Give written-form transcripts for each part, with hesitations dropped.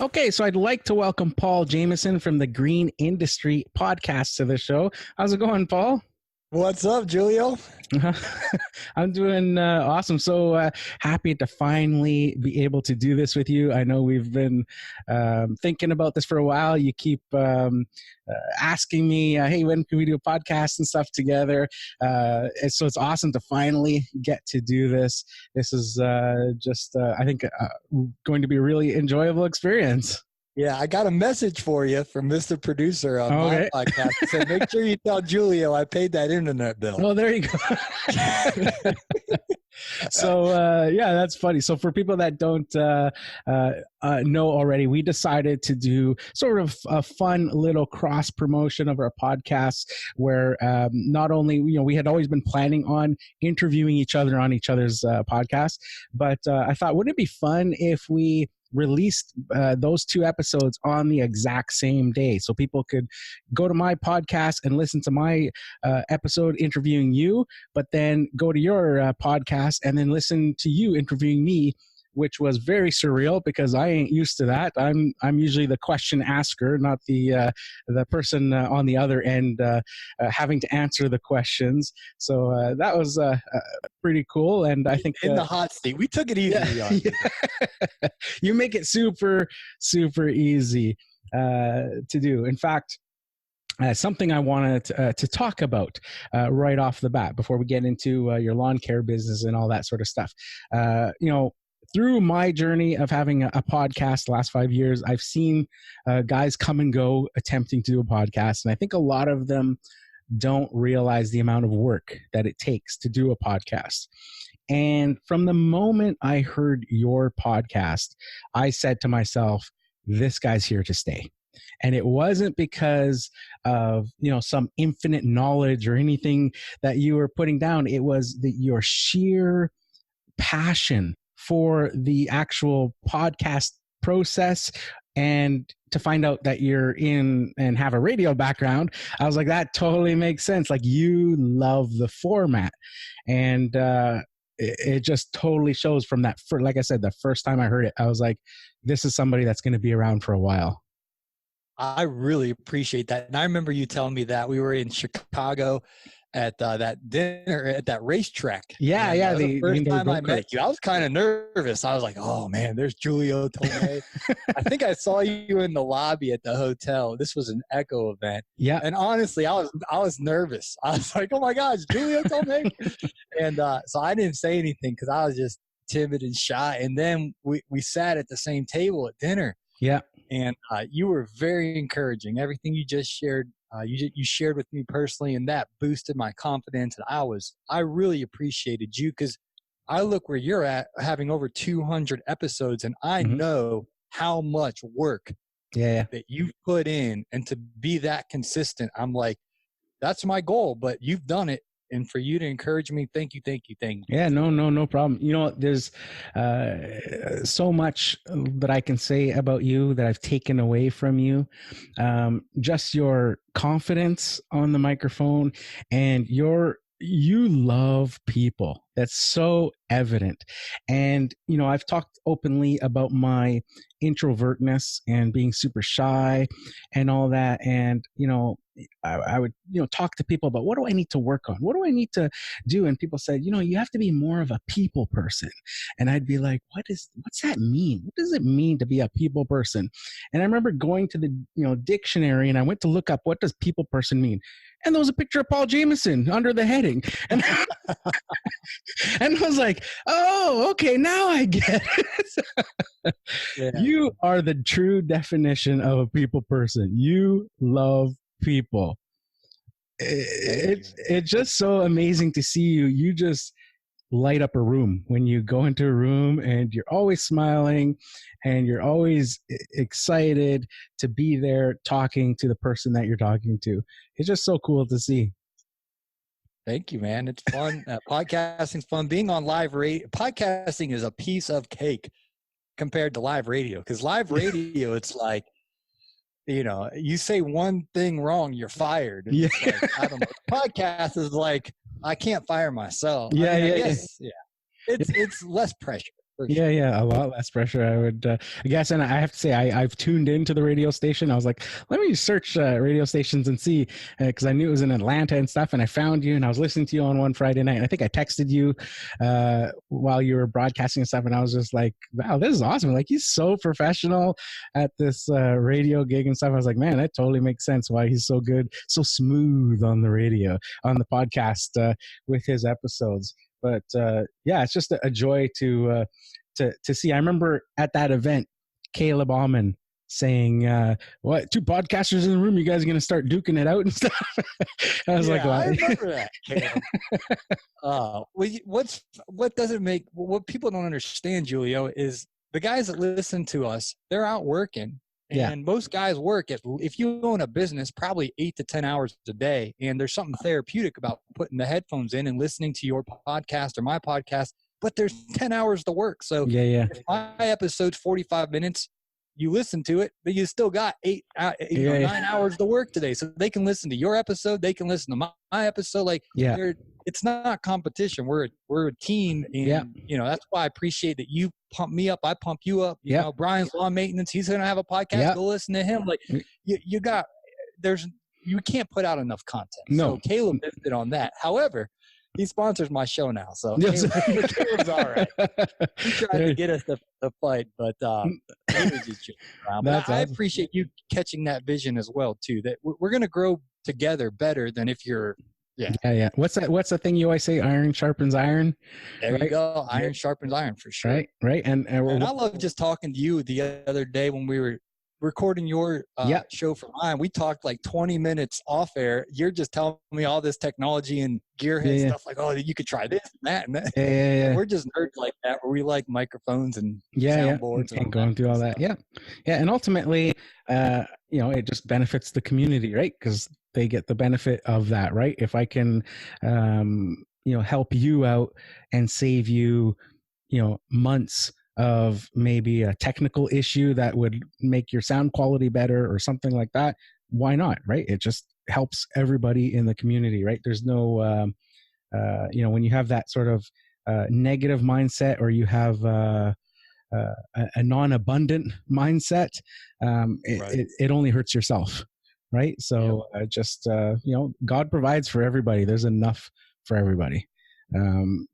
Okay, so I'd like to welcome Paul Jamison from the Green Industry Podcast to the show. How's it going, Paul? What's up, Julio? I'm doing awesome. So happy to finally be able to do this with you. I know we've been thinking about this for a while. You keep asking me, hey, when can we do a podcast and stuff together? And so it's awesome to finally get to do this. This is I think, going to be a really enjoyable experience. Yeah, I got a message for you from Mr. Producer on my podcast. It said, make sure you tell Julio I paid that internet bill. Oh, there you go. So, yeah, that's funny. So for people that don't know already, we decided to do sort of a fun little cross promotion of our podcast where not only, we had always been planning on interviewing each other on each other's podcast, but I thought, wouldn't it be fun if we released those two episodes on the exact same day so people could go to my podcast and listen to my episode interviewing you, but then go to your podcast and then listen to you interviewing me, which was very surreal because I ain't used to that. I'm usually the question asker, not the person on the other end having to answer the questions. So that was pretty cool, and I think in the hot seat, we took it easy. Yeah. You make it super, super easy to do. In fact, something I wanted to talk about right off the bat before we get into your lawn care business and all that sort of stuff. Through my journey of having a podcast the last 5 years, I've seen guys come and go attempting to do a podcast. And I think a lot of them don't realize the amount of work that it takes to do a podcast. And from the moment I heard your podcast, I said to myself, this guy's here to stay. And it wasn't because of, some infinite knowledge or anything that you were putting down. It was your sheer passion for the actual podcast process, and to find out that you're in and have a radio background, I was like, that totally makes sense. Like, you love the format, and it just totally shows from that. Like I said, the first time I heard it, I was like, this is somebody that's going to be around for a while. I really appreciate that. And I remember you telling me that we were in Chicago at that dinner at that racetrack. Yeah. The first time I met you, I was kind of nervous. I was like, oh man, there's Julio Tomei. I think I saw you in the lobby at the hotel. This was an Echo event. Yeah. And honestly, I was nervous. I was like, oh my gosh, Julio Tomei. And so I didn't say anything because I was just timid and shy. And then we sat at the same table at dinner. Yeah. And you were very encouraging. Everything you just shared, you shared with me personally, and that boosted my confidence. And I really appreciated you because I look where you're at, having over 200 episodes, and I know how much work that you've put in, and to be that consistent, I'm like, that's my goal. But you've done it. And for you to encourage me, thank you. Yeah, no problem. There's so much that I can say about you that I've taken away from you. Just your confidence on the microphone, and you love people. That's so evident. And, I've talked openly about my introvertness and being super shy and all that. And, I would, talk to people about, what do I need to work on? What do I need to do? And people said, you have to be more of a people person. And I'd be like, what's that mean? What does it mean to be a people person? And I remember going to the, dictionary, and I went to look up, what does people person mean? And there was a picture of Paul Jamison under the heading. And, and I was like, oh, okay, now I get it. Yeah. You are the true definition of a people person. You love people. It's just so amazing to see you. You just light up a room when you go into a room, and you're always smiling, and you're always excited to be there talking to the person that you're talking to. It's just so cool to see. Thank you, man. It's fun. Podcasting's fun. Being on live radio, podcasting is a piece of cake compared to live radio. Because live radio, it's like, you say one thing wrong, you're fired. Yeah. Like, I don't know. Podcast is like, I can't fire myself. Yeah, I guess, it's less pressure. For Yeah, sure. yeah, a lot less pressure. I would, I guess, and I have to say, I've tuned into the radio station. I was like, let me search radio stations and see, because I knew it was in Atlanta and stuff. And I found you, and I was listening to you on one Friday night. And I think I texted you while you were broadcasting and stuff, and I was just like, wow, this is awesome! Like, he's so professional at this radio gig and stuff. I was like, man, that totally makes sense why he's so good, so smooth on the radio, on the podcast with his episodes. But yeah, it's just a joy to see. I remember at that event, Caleb Alman saying, "What, two podcasters in the room? You guys are going to start duking it out and stuff?" I was like, well, I remember that, Caleb. What people don't understand, Julio, is the guys that listen to us, they're out working. And most guys work if you own a business, probably 8 to 10 hours a day. And there's something therapeutic about putting the headphones in and listening to your podcast or my podcast, but there's 10 hours to work. So if my episode's 45 minutes, you listen to it, but you still got 9 hours to work today. So they can listen to your episode. They can listen to my episode. Like, it's not competition. We're a team. And, that's why I appreciate that you pump me up. I pump you up. You know, Brian's Lawn Maintenance, he's going to have a podcast. Go listen to him. Like, you can't put out enough content. No. So Caleb did on that. However, he sponsors my show now, so Caleb's all right. He tried to get us to fight, but he was just joking around. But I appreciate you catching that vision as well, too, that we're going to grow together better than if you're What's the thing you always say? Iron sharpens iron. There you go. Iron sharpens iron, for sure. Right. And I love just talking to you the other day when we were recording your show for mine. We talked like 20 minutes off air. You're just telling me all this technology and gearhead stuff, like, oh, you could try this and that and that. We're just nerds like that, where we like microphones and soundboards and going through all that. And ultimately, it just benefits the community, right? Because they get the benefit of that, right? If I can help you out and save you months of maybe a technical issue that would make your sound quality better or something like that, why not, right? It just helps everybody in the community, right? There's no when you have that sort of negative mindset, or you have a non-abundant mindset, it only hurts yourself, right? So God provides for everybody. There's enough for everybody. I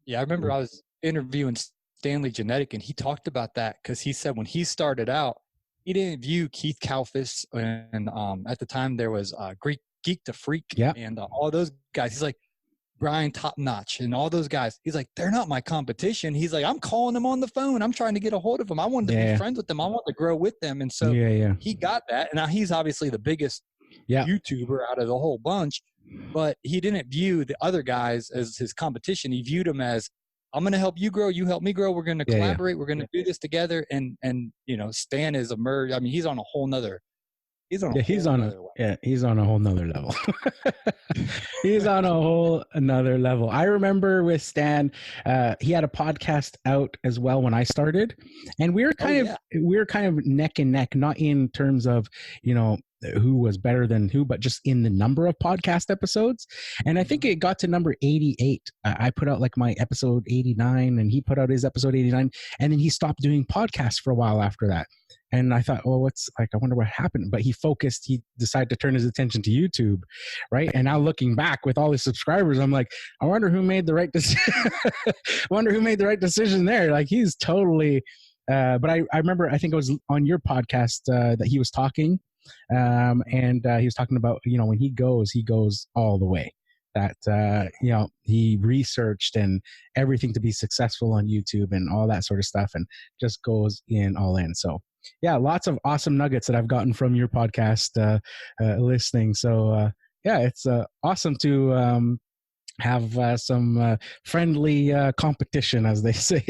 remember I was interviewing Stanley Genetic, and he talked about that, because he said when he started out, he didn't view Keith Kalfas, and at the time there was Geek to Freak and all those guys. He's like, Brian Top Notch and all those guys. He's like, they're not my competition. He's like, I'm calling them on the phone. I'm trying to get a hold of them. I wanted to be friends with them. I want to grow with them. And so he got that. And now he's obviously the biggest YouTuber out of the whole bunch, but he didn't view the other guys as his competition. He viewed them as, I'm going to help you grow. You help me grow. We're going to collaborate. We're going to do this together. And Stan is emerged. I mean, he's on a whole nother. He's on a whole nother level. He's on a whole another level. I remember with Stan, he had a podcast out as well when I started, and we were kind of neck and neck, not in terms of who was better than who, but just in the number of podcast episodes. And I think it got to number 88. I put out like my episode 89, and he put out his episode 89, and then he stopped doing podcasts for a while after that. And I thought, well, I wonder what happened. But he decided to turn his attention to YouTube, right? And now looking back with all his subscribers, I'm like, I wonder who made the right decision. There. Like, he's totally, but I remember, I think it was on your podcast that he was talking. And he was talking about, when he goes all the way. That he researched and everything to be successful on YouTube and all that sort of stuff, and just goes all in. So lots of awesome nuggets that I've gotten from your podcast listening. So it's awesome to have some friendly competition, as they say,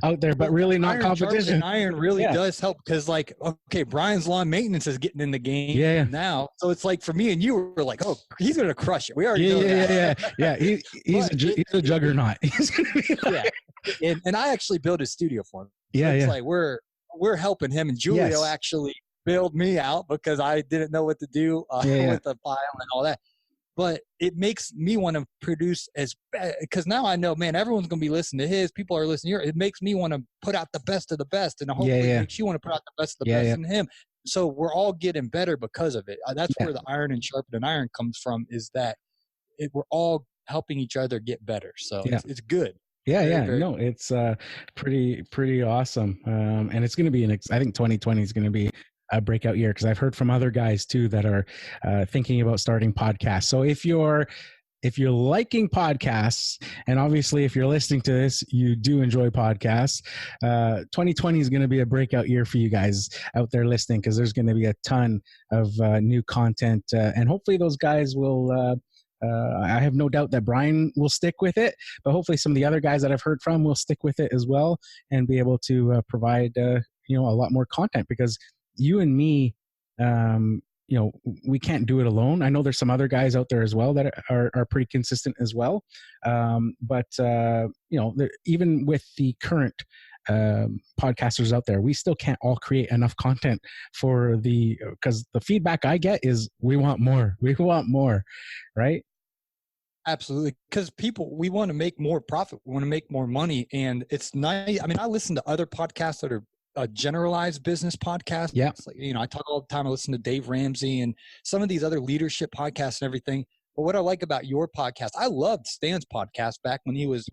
out there, but really not competition. Iron really does help, because Brian's Lawn Maintenance is getting in the game now. So it's like, for me and you, were like, oh, he's going to crush it. We already know that. He's a juggernaut. He's going to be like... And I actually built his studio for him. So it's like we're helping him, and Julio actually bailed me out because I didn't know what to do with the file and all that. but it makes me want to produce because now I know, man, everyone's going to be listening to his. People are listening to yours. It makes me want to put out the best of the best, and hopefully it makes you want to put out the best of the best in him. So we're all getting better because of it. That's where the iron and sharpen iron comes from, is that we're all helping each other get better. So it's good. Very No, it's pretty awesome. And it's going to be I think 2020 is going to be a breakout year, because I've heard from other guys too that are thinking about starting podcasts. So if you're liking podcasts, and obviously if you're listening to this, you do enjoy podcasts, 2020 is going to be a breakout year for you guys out there listening, because there's going to be a ton of new content, and hopefully those guys will I have no doubt that Brian will stick with it, but hopefully some of the other guys that I've heard from will stick with it as well, and be able to provide a lot more content, because you and me, we can't do it alone. I know there's some other guys out there as well that are pretty consistent as well, but even with the current podcasters out there, we still can't all create enough content because the feedback I get is we want more, right? Absolutely. Because we want to make more profit. We want to make more money. And it's nice. I mean, I listen to other podcasts that are generalized business podcasts. Yeah. I talk all the time. I listen to Dave Ramsey and some of these other leadership podcasts and everything. But what I like about your podcast, I loved Stan's podcast back when he was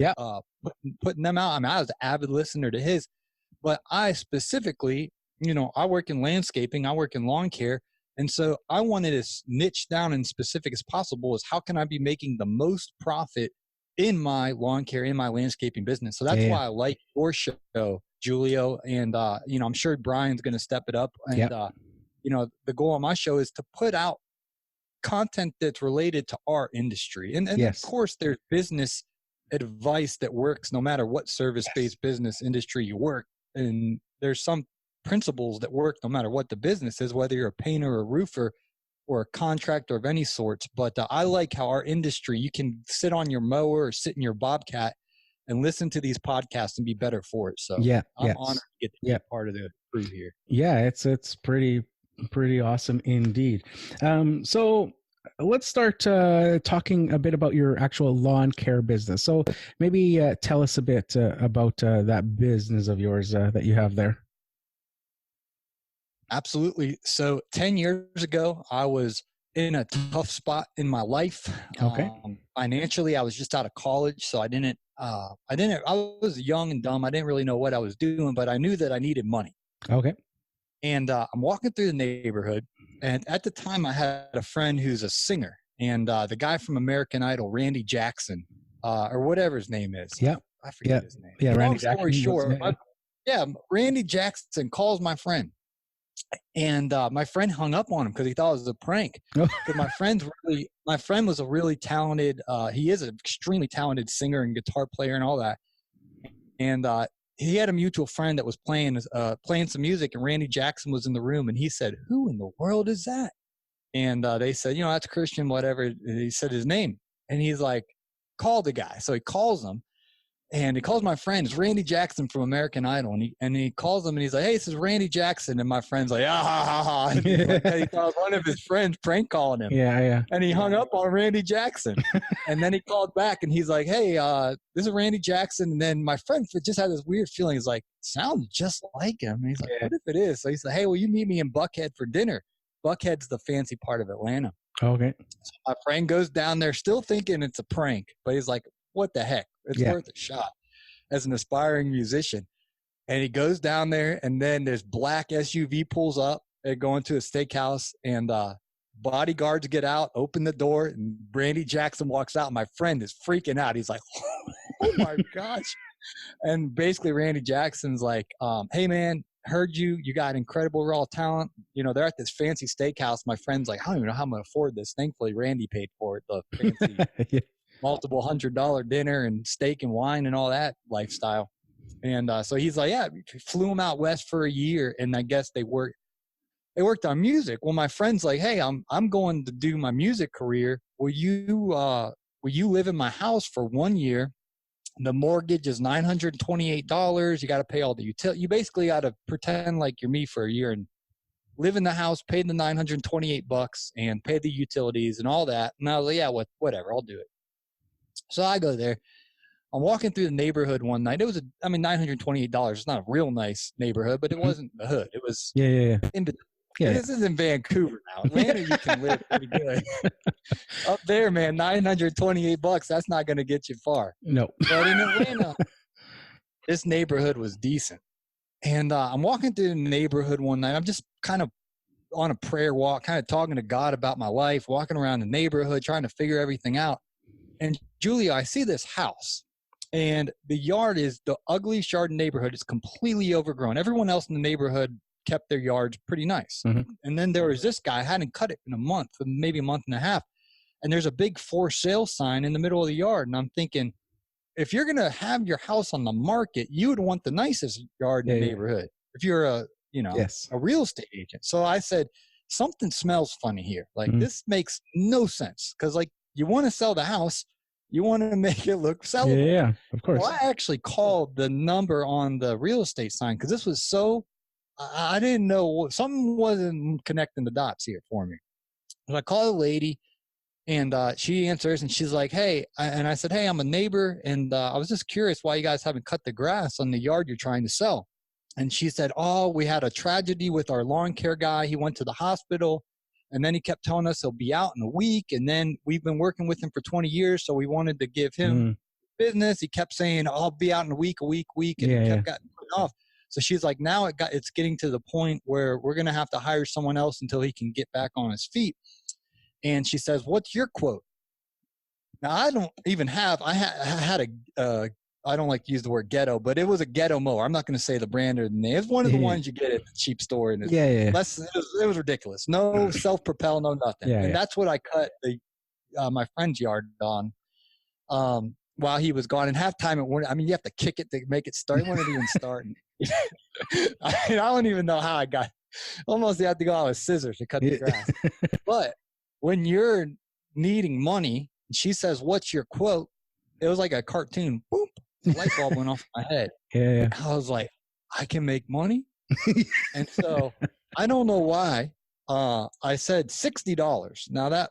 putting them out. I mean, I was an avid listener to his, but I specifically, I work in landscaping, I work in lawn care. And so I wanted to niche down and specific as possible, is how can I be making the most profit in my lawn care, in my landscaping business. So that's why I like your show, Julio. And, I'm sure Brian's going to step it up. And, the goal of my show is to put out content that's related to our industry. And of course, there's business advice that works no matter what service-based business industry you work. And there's some principles that work no matter what the business is, whether you're a painter or a roofer or a contractor of any sorts. But I like how our industry, you can sit on your mower or sit in your Bobcat and listen to these podcasts and be better for it. So I'm honored to get to be part of the crew here. Yeah, it's pretty awesome indeed. So let's start talking a bit about your actual lawn care business. So maybe tell us a bit about that business of yours that you have there. Absolutely. So 10 years ago, I was in a tough spot in my life. Okay. Financially, I was just out of college. So I was young and dumb. I didn't really know what I was doing, but I knew that I needed money. Okay. And I'm walking through the neighborhood. And at the time I had a friend who's a singer, and the guy from American Idol, Randy Jackson, or whatever his name is. Yeah. I forget his name. Yeah. Long story short, Randy Jackson calls my friend. And my friend hung up on him because he thought it was a prank. Because my friend was a really talented, he is an extremely talented singer and guitar player and all that. And he had a mutual friend that was playing some music, and Randy Jackson was in the room, and he said, "Who in the world is that?" And they said, that's Christian, whatever. And he said his name, and he's like, "Call the guy." So he calls him. And he calls my friend, it's Randy Jackson from American Idol. And he calls him and he's like, "Hey, this is Randy Jackson." And my friend's like, "Ah, ha, ha, ha." And he thought one of his friends prank calling him. Yeah. And he hung up on Randy Jackson. And then he called back and he's like, "Hey, this is Randy Jackson." And then my friend just had this weird feeling. He's like, "Sounds just like him." And he's like, "What if it is?" So he's like, "Hey, will you meet me in Buckhead for dinner?" Buckhead's the fancy part of Atlanta. Okay. So my friend goes down there still thinking it's a prank, but he's like, "What the heck? It's worth a shot." As an aspiring musician. And he goes down there, and then this black SUV pulls up. They go into a steakhouse, and bodyguards get out, open the door, and Randy Jackson walks out. My friend is freaking out. He's like, "Oh my gosh." And basically Randy Jackson's like, "Hey man, heard you got incredible raw talent. They're at this fancy steakhouse." My friend's like, "I don't even know how I'm going to afford this." Thankfully, Randy paid for it, the fancy multiple $100 dinner and steak and wine and all that lifestyle. And so he's like, flew him out west for a year. And I guess they worked on music. Well, my friend's like, "Hey, I'm going to do my music career. Will you live in my house for 1 year? The mortgage is $928. You got to pay all the utility. You basically got to pretend like you're me for a year and live in the house, paid the $928 and paid the utilities and all that. And I was like, yeah, whatever, I'll do it. So I go there. I'm walking through the neighborhood one night. It was $928. It's not a real nice neighborhood, but it wasn't the hood. It was in between. This is in Vancouver now. Atlanta, you can live pretty good. Up there, man, $928. That's not going to get you far. No. But in Atlanta, this neighborhood was decent. And I'm walking through the neighborhood one night. I'm just kind of on a prayer walk, kind of talking to God about my life, walking around the neighborhood, trying to figure everything out. And Julia, I see this house. And the yard is the ugly Chardon neighborhood. It's completely overgrown. Everyone else in the neighborhood kept their yards pretty nice. Mm-hmm. And then there was this guy, hadn't cut it in a month, maybe a month and a half. And there's a big for sale sign in the middle of the yard. And I'm thinking, if you're going to have your house on the market, you would want the nicest yard in the neighborhood. If you're a real estate agent. So I said, something smells funny here. Like this makes no sense. Cause like you want to sell the house, you want to make it look sellable. Yeah, of course. Well, I actually called the number on the real estate sign because this was so, I didn't know, something wasn't connecting the dots here for me. So I called the lady and she answers and she's like, hey, and I said, hey, I'm a neighbor. And I was just curious why you guys haven't cut the grass on the yard you're trying to sell. And she said, oh, we had a tragedy with our lawn care guy. He went to the hospital. And then he kept telling us he'll be out in a week. And then we've been working with him for 20 years. So we wanted to give him business. He kept saying, I'll be out in a week. And it kept getting put off. So she's like, now it's getting to the point where we're going to have to hire someone else until he can get back on his feet. And she says, what's your quote? Now, I don't even have, I had I don't like to use the word ghetto, but it was a ghetto mower. I'm not going to say the brand or the name. It's one of the ones you get at the cheap store. And it was ridiculous. No self-propel, no nothing. And that's what I cut my friend's yard on while he was gone. And halftime, you have to kick it to make it start. It wouldn't even start. I don't even know how I got. Almost you have to go out with scissors to cut the grass. But when you're needing money, she says, what's your quote? It was like a cartoon. Boop. The light bulb went off my head. I was like, I can make money. And so I don't know why. I said $60. Now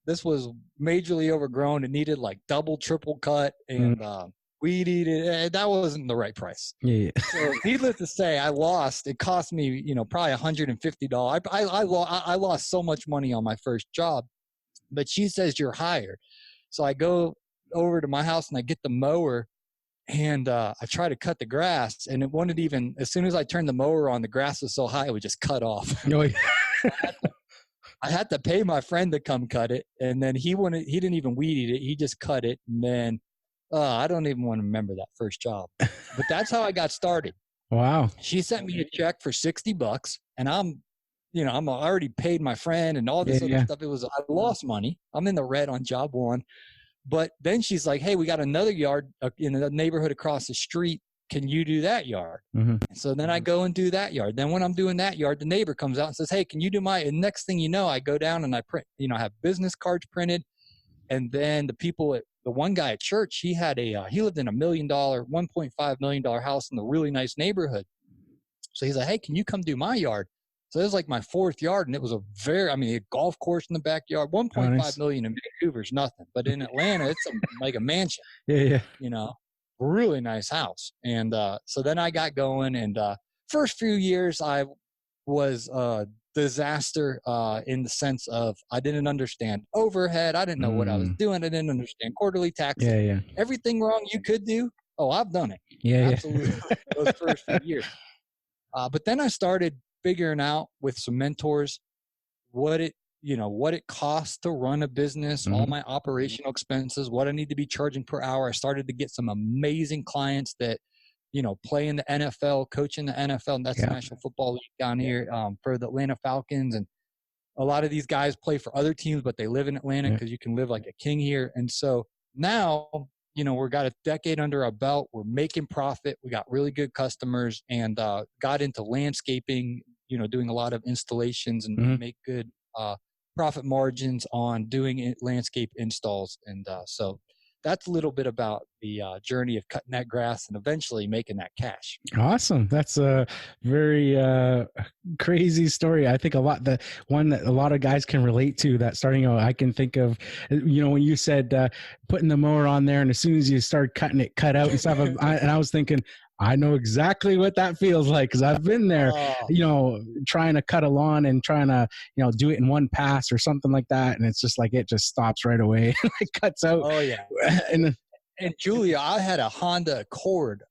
this was majorly overgrown. It needed like double, triple cut and weed eated. That wasn't the right price. So needless to say, I lost. It cost me, probably $150. I lost so much money on my first job, but she says you're hired. So I go over to my house and I get the mower. And I tried to cut the grass, and it wouldn't even. As soon as I turned the mower on, the grass was so high it would just cut off. I had to pay my friend to come cut it, and then he didn't even weed eat it. He just cut it, and then I don't even want to remember that first job. But that's how I got started. Wow. She sent me a check for $60, and I'm already paid my friend and all this other stuff. I lost money. I'm in the red on job one. But then she's like, hey, we got another yard in a neighborhood across the street. Can you do that yard? So then I go and do that yard. Then when I'm doing that yard, the neighbor comes out and says, hey, can you do and next thing you know, I go down and I print, I have business cards printed. And then the one guy at church, he lived in $1.5 million house in a really nice neighborhood. So he's like, hey, can you come do my yard? So it was like my fourth yard, and it was a golf course in the backyard. 1.5 million in Vancouver is nothing, but in Atlanta, it's like a mansion. Really nice house. And so then I got going, and first few years I was a disaster in the sense of I didn't understand overhead. I didn't know what I was doing. I didn't understand quarterly taxes. Everything wrong you could do. Oh, I've done it. Absolutely. Those first few years. But then I started figuring out with some mentors what it costs to run a business, all my operational expenses, what I need to be charging per hour. I started to get some amazing clients that, play in the NFL, coach in the NFL, and that's the National Football League down here for the Atlanta Falcons. And a lot of these guys play for other teams, but they live in Atlanta because you can live like a king here. And so now, we've got a decade under our belt. We're making profit. We got really good customers and got into landscaping, doing a lot of installations and make good profit margins on doing landscape installs. And so that's a little bit about the journey of cutting that grass and eventually making that cash. Awesome. That's a very crazy story. I think the one that a lot of guys can relate to, that starting out, I can think of, when you said putting the mower on there and as soon as you start cutting it, cut out and stuff. And I was thinking, I know exactly what that feels like, because I've been there, trying to cut a lawn and trying to, do it in one pass or something like that. And it's just like, it just stops right away. It cuts out. Oh, yeah. And Julia, I had a Honda Accord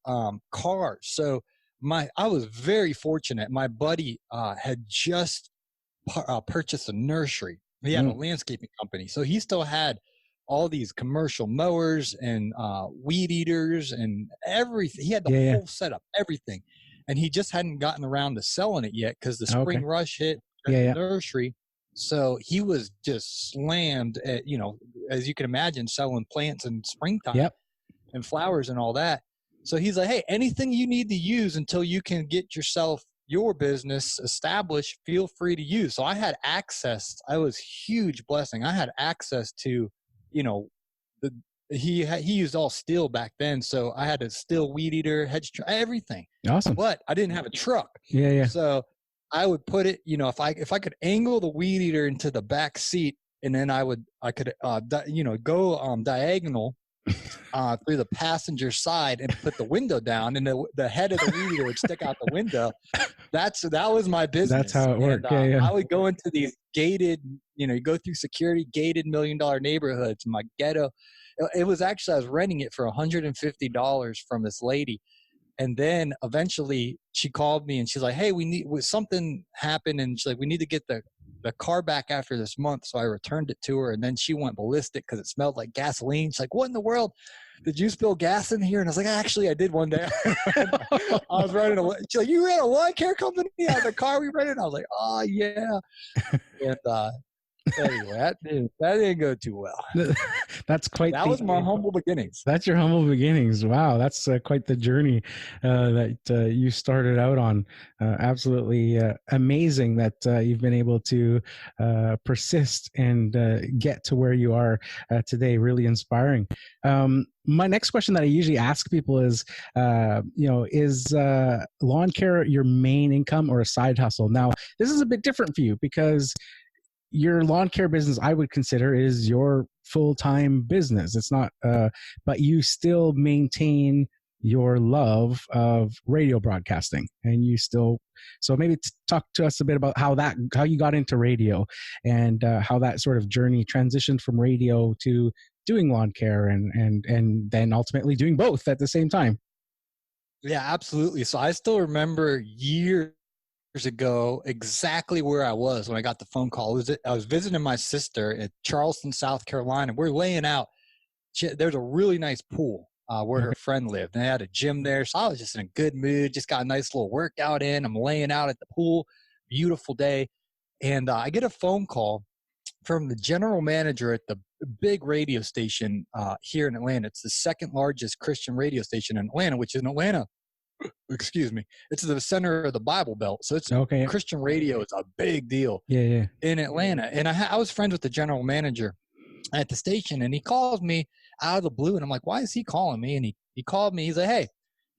car. So I was very fortunate. My buddy had just purchased a nursery. He had a landscaping company. So he still had all these commercial mowers and weed eaters and everything. He had the whole setup, everything. And he just hadn't gotten around to selling it yet because the spring rush hit the nursery. So he was just slammed at, as you can imagine, selling plants in springtime and flowers and all that. So he's like, hey, anything you need to use until you can get your business established, feel free to use. So I had access. I was huge blessing. I had access to, he used all steel back then. So I had a steel weed eater, hedge, everything. Awesome. But I didn't have a truck. Yeah. So I would put it, if I could angle the weed eater into the back seat, and then I could go diagonal through the passenger side and put the window down, and the head of the weed eater would stick out the window. That was my business. That's how it worked. I would go into these gated, you go through security, gated $1 million neighborhoods. My ghetto. It was actually, I was renting it for $150 from this lady. And then eventually she called me and she's like, hey, something happened. And she's like, we need to get the car back after this month. So I returned it to her, and then she went ballistic because it smelled like gasoline. She's like, what in the world? Did you spill gas in here? And I was like, actually, I did one day. I was running she's like, you ran a lawn care company out of the car we rented? I was like, oh, yeah. And anyway, that didn't go too well. That was my humble beginnings. That's your humble beginnings. Wow, that's quite the journey that you started out on. Absolutely amazing that you've been able to persist and get to where you are today. Really inspiring. My next question that I usually ask people is, is lawn care your main income or a side hustle? Now, this is a bit different for you because your lawn care business, I would consider, is your full-time business. It's not, but you still maintain your love of radio broadcasting, and so maybe talk to us a bit about how you got into radio and how that sort of journey transitioned from radio to doing lawn care and then ultimately doing both at the same time. Yeah, absolutely. So I still remember years ago exactly where I was when I got the phone call. I was visiting my sister at Charleston, South Carolina. We're laying out. There's a really nice pool where her friend lived, and they had a gym there. So I was just in a good mood, just got a nice little workout in. I'm laying out at the pool, beautiful day. And I get a phone call from the general manager at the big radio station here in Atlanta. It's the second largest Christian radio station in Atlanta, which is in Atlanta. Excuse me. It's the center of the Bible Belt. So it's Christian radio is a big deal in Atlanta. And I was friends with the general manager at the station, and he calls me out of the blue. And I'm like, why is he calling me? And he called me. He's like, hey,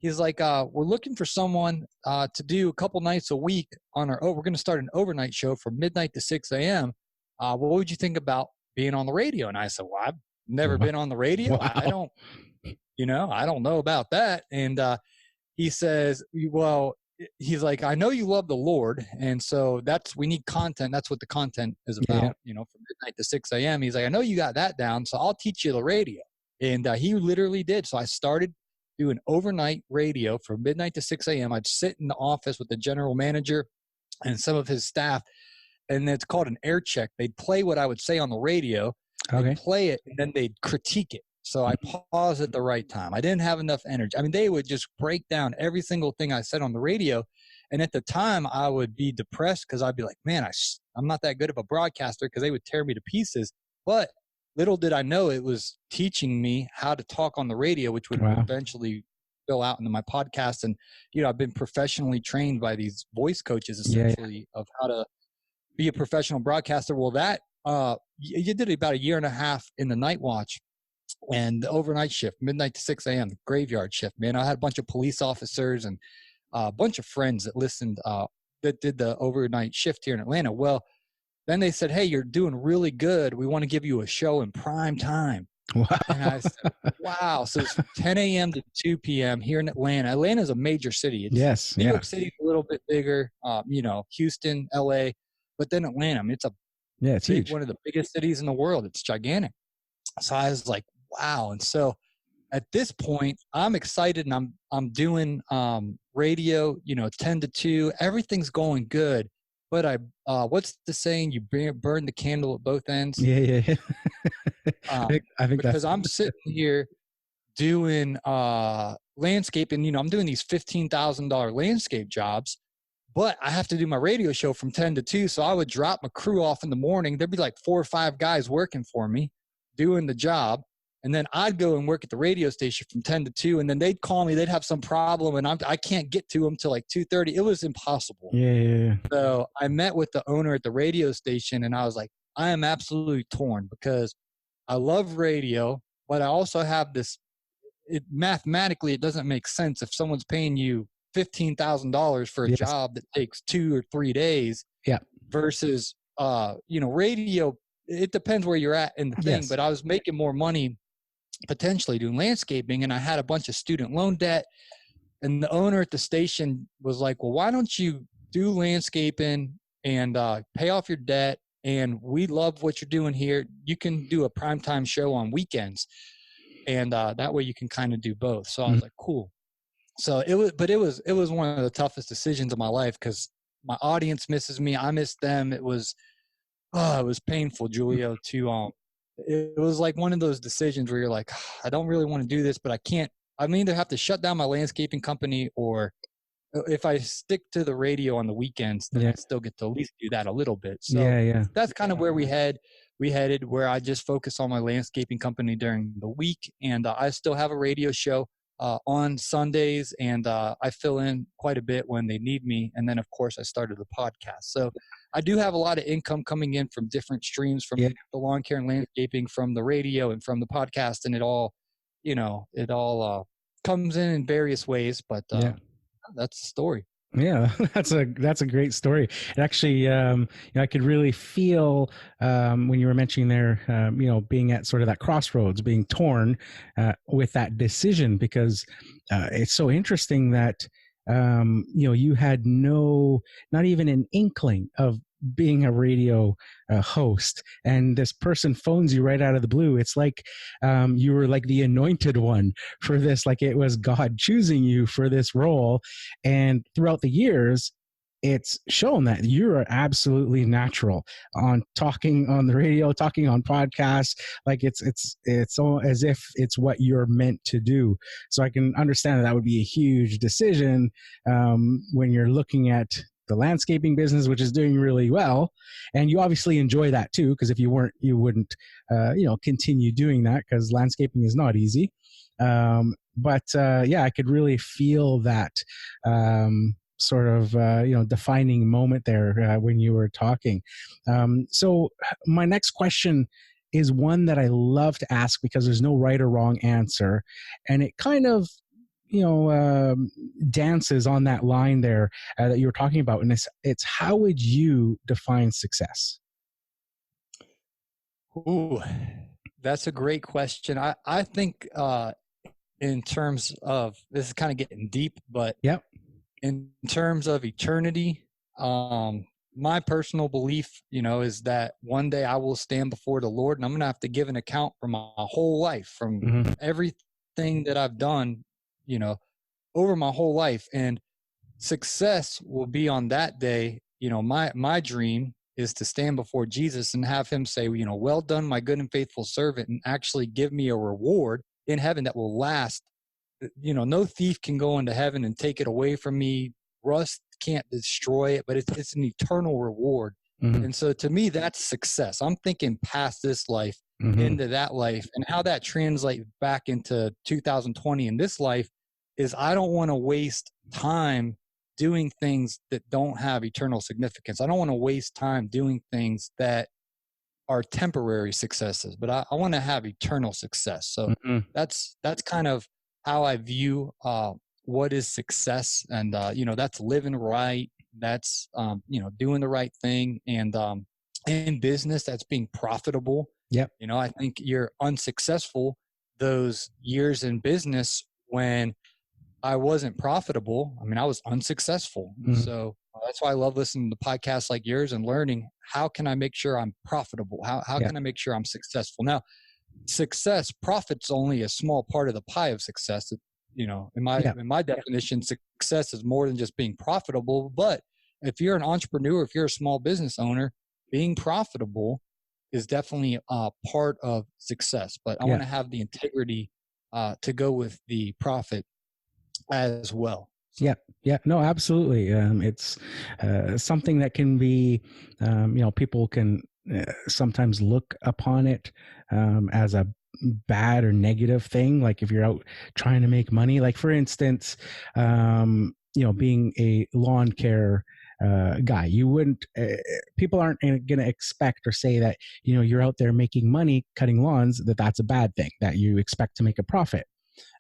we're looking for someone to do a couple nights a week on we're going to start an overnight show from midnight to 6 a.m. What would you think about being on the radio? And I said, well, I've never been on the radio. Wow. I don't know about that. And he says, well, he's like, I know you love the Lord. And so we need content. That's what the content is about, from midnight to 6 a.m. He's like, I know you got that down, so I'll teach you the radio. And he literally did. So I started doing overnight radio from midnight to 6 a.m. I'd sit in the office with the general manager and some of his staff, and it's called an air check. They'd play what I would say on the radio, they'd play it, and then they'd critique it. So I paused at the right time. I didn't have enough energy. I mean, they would just break down every single thing I said on the radio. And at the time, I would be depressed because I'd be like, man, I'm not that good of a broadcaster, because they would tear me to pieces. But little did I know it was teaching me how to talk on the radio, which would eventually spill out into my podcast. And, I've been professionally trained by these voice coaches, essentially, of how to be a professional broadcaster. Well, that you did about a year and a half in the night watch. and the overnight shift, midnight to 6 a.m., the graveyard shift, man. I had a bunch of police officers and a bunch of friends that listened, that did the overnight shift here in Atlanta. Well, then they said, hey, you're doing really good. We want to give you a show in prime time. Wow. And I said, wow. So it's 10 a.m. to 2 p.m. here in Atlanta. Atlanta is a major city. It's, Yes. New York City's a little bit bigger, Houston, LA, but then Atlanta, I mean, it's huge. one of the biggest cities in the world. It's gigantic. So I was like, wow. And so at this point, I'm excited, and I'm doing radio, 10 to 2. Everything's going good. But what's the saying? You burn the candle at both ends. Yeah. I think because I'm sitting here doing landscaping. I'm doing these $15,000 landscape jobs, but I have to do my radio show from 10 to 2. So I would drop my crew off in the morning. There'd be like 4 or 5 guys working for me doing the job. And then I'd go and work at the radio station from 10 to 2. And then they'd call me. They'd have some problem, and I can't get to them till like 2:30. It was impossible. Yeah. So I met with the owner at the radio station, and I was like, I am absolutely torn, because I love radio, but I also have this, mathematically, it doesn't make sense if someone's paying you $15,000 for a job that takes 2 or 3 days versus, radio. It depends where you're at in the thing, but I was making more money potentially doing landscaping, and I had a bunch of student loan debt, and the owner at the station was like, well, why don't you do landscaping and pay off your debt? And we love what you're doing here. You can do a primetime show on weekends. And that way you can kind of do both. So I was like, cool. So it was one of the toughest decisions of my life, because my audience misses me. I miss them. It was painful, Julio, it was like one of those decisions where you're like, I don't really want to do this, but I can't. I either have to shut down my landscaping company, or if I stick to the radio on the weekends, then I still get to at least do that a little bit. So that's kind of where we headed, where I just focus on my landscaping company during the week. And I still have a radio show on Sundays, and I fill in quite a bit when they need me. And then, of course, I started the podcast. So I do have a lot of income coming in from different streams, from the lawn care and landscaping, from the radio, and from the podcast. And it all comes in various ways, but that's the story. Yeah, that's a great story. It actually, I could really feel when you were mentioning there, being at sort of that crossroads, being torn with that decision, because it's so interesting that you had not even an inkling of being a radio host, and this person phones you right out of the blue. It's like you were like the anointed one for this, like it was God choosing you for this role. And throughout the years, it's shown that you're absolutely natural on talking on the radio, talking on podcasts. Like it's all as if it's what you're meant to do. So I can understand that would be a huge decision when you're looking at the landscaping business, which is doing really well. And you obviously enjoy that too, because if you weren't, you wouldn't, continue doing that, because landscaping is not easy. But I could really feel that sort of, defining moment there when you were talking. So my next question is one that I love to ask, because there's no right or wrong answer. And it kind of, dances on that line there that you were talking about. And it's how would you define success? Ooh, that's a great question. I think in terms of, this is kind of getting deep, but in terms of eternity, my personal belief, is that one day I will stand before the Lord, and I'm going to have to give an account for my whole life, from everything that I've done, over my whole life. And success will be on that day. My dream is to stand before Jesus and have him say, well done, my good and faithful servant, and actually give me a reward in heaven that will last. No thief can go into heaven and take it away from me. Rust can't destroy it, but it's an eternal reward. And so to me, that's success. I'm thinking past this life into that life, and how that translates back into 2020 in this life is, I don't want to waste time doing things that don't have eternal significance. I don't want to waste time doing things that are temporary successes, but I want to have eternal success. So Mm-hmm. that's kind of how I view what is success. And, that's living right. That's, doing the right thing. And in business, that's being profitable. Yep. I think you're unsuccessful those years in business when I wasn't profitable. I mean, I was unsuccessful. Mm-hmm. So that's why I love listening to podcasts like yours and learning how can I make sure I'm profitable? How can I make sure I'm successful? Now, profit's only a small part of the pie of success. In my definition, success is more than just being profitable. But if you're an entrepreneur, if you're a small business owner, being profitable is definitely a part of success. But I want to have the integrity to go with the profit as well. So. Yeah, no, absolutely. It's something that can be, people can sometimes look upon it as a bad or negative thing. Like if you're out trying to make money, like for instance, being a lawn care guy, you wouldn't, people aren't going to expect or say that, you're out there making money cutting lawns, that's a bad thing, that you expect to make a profit.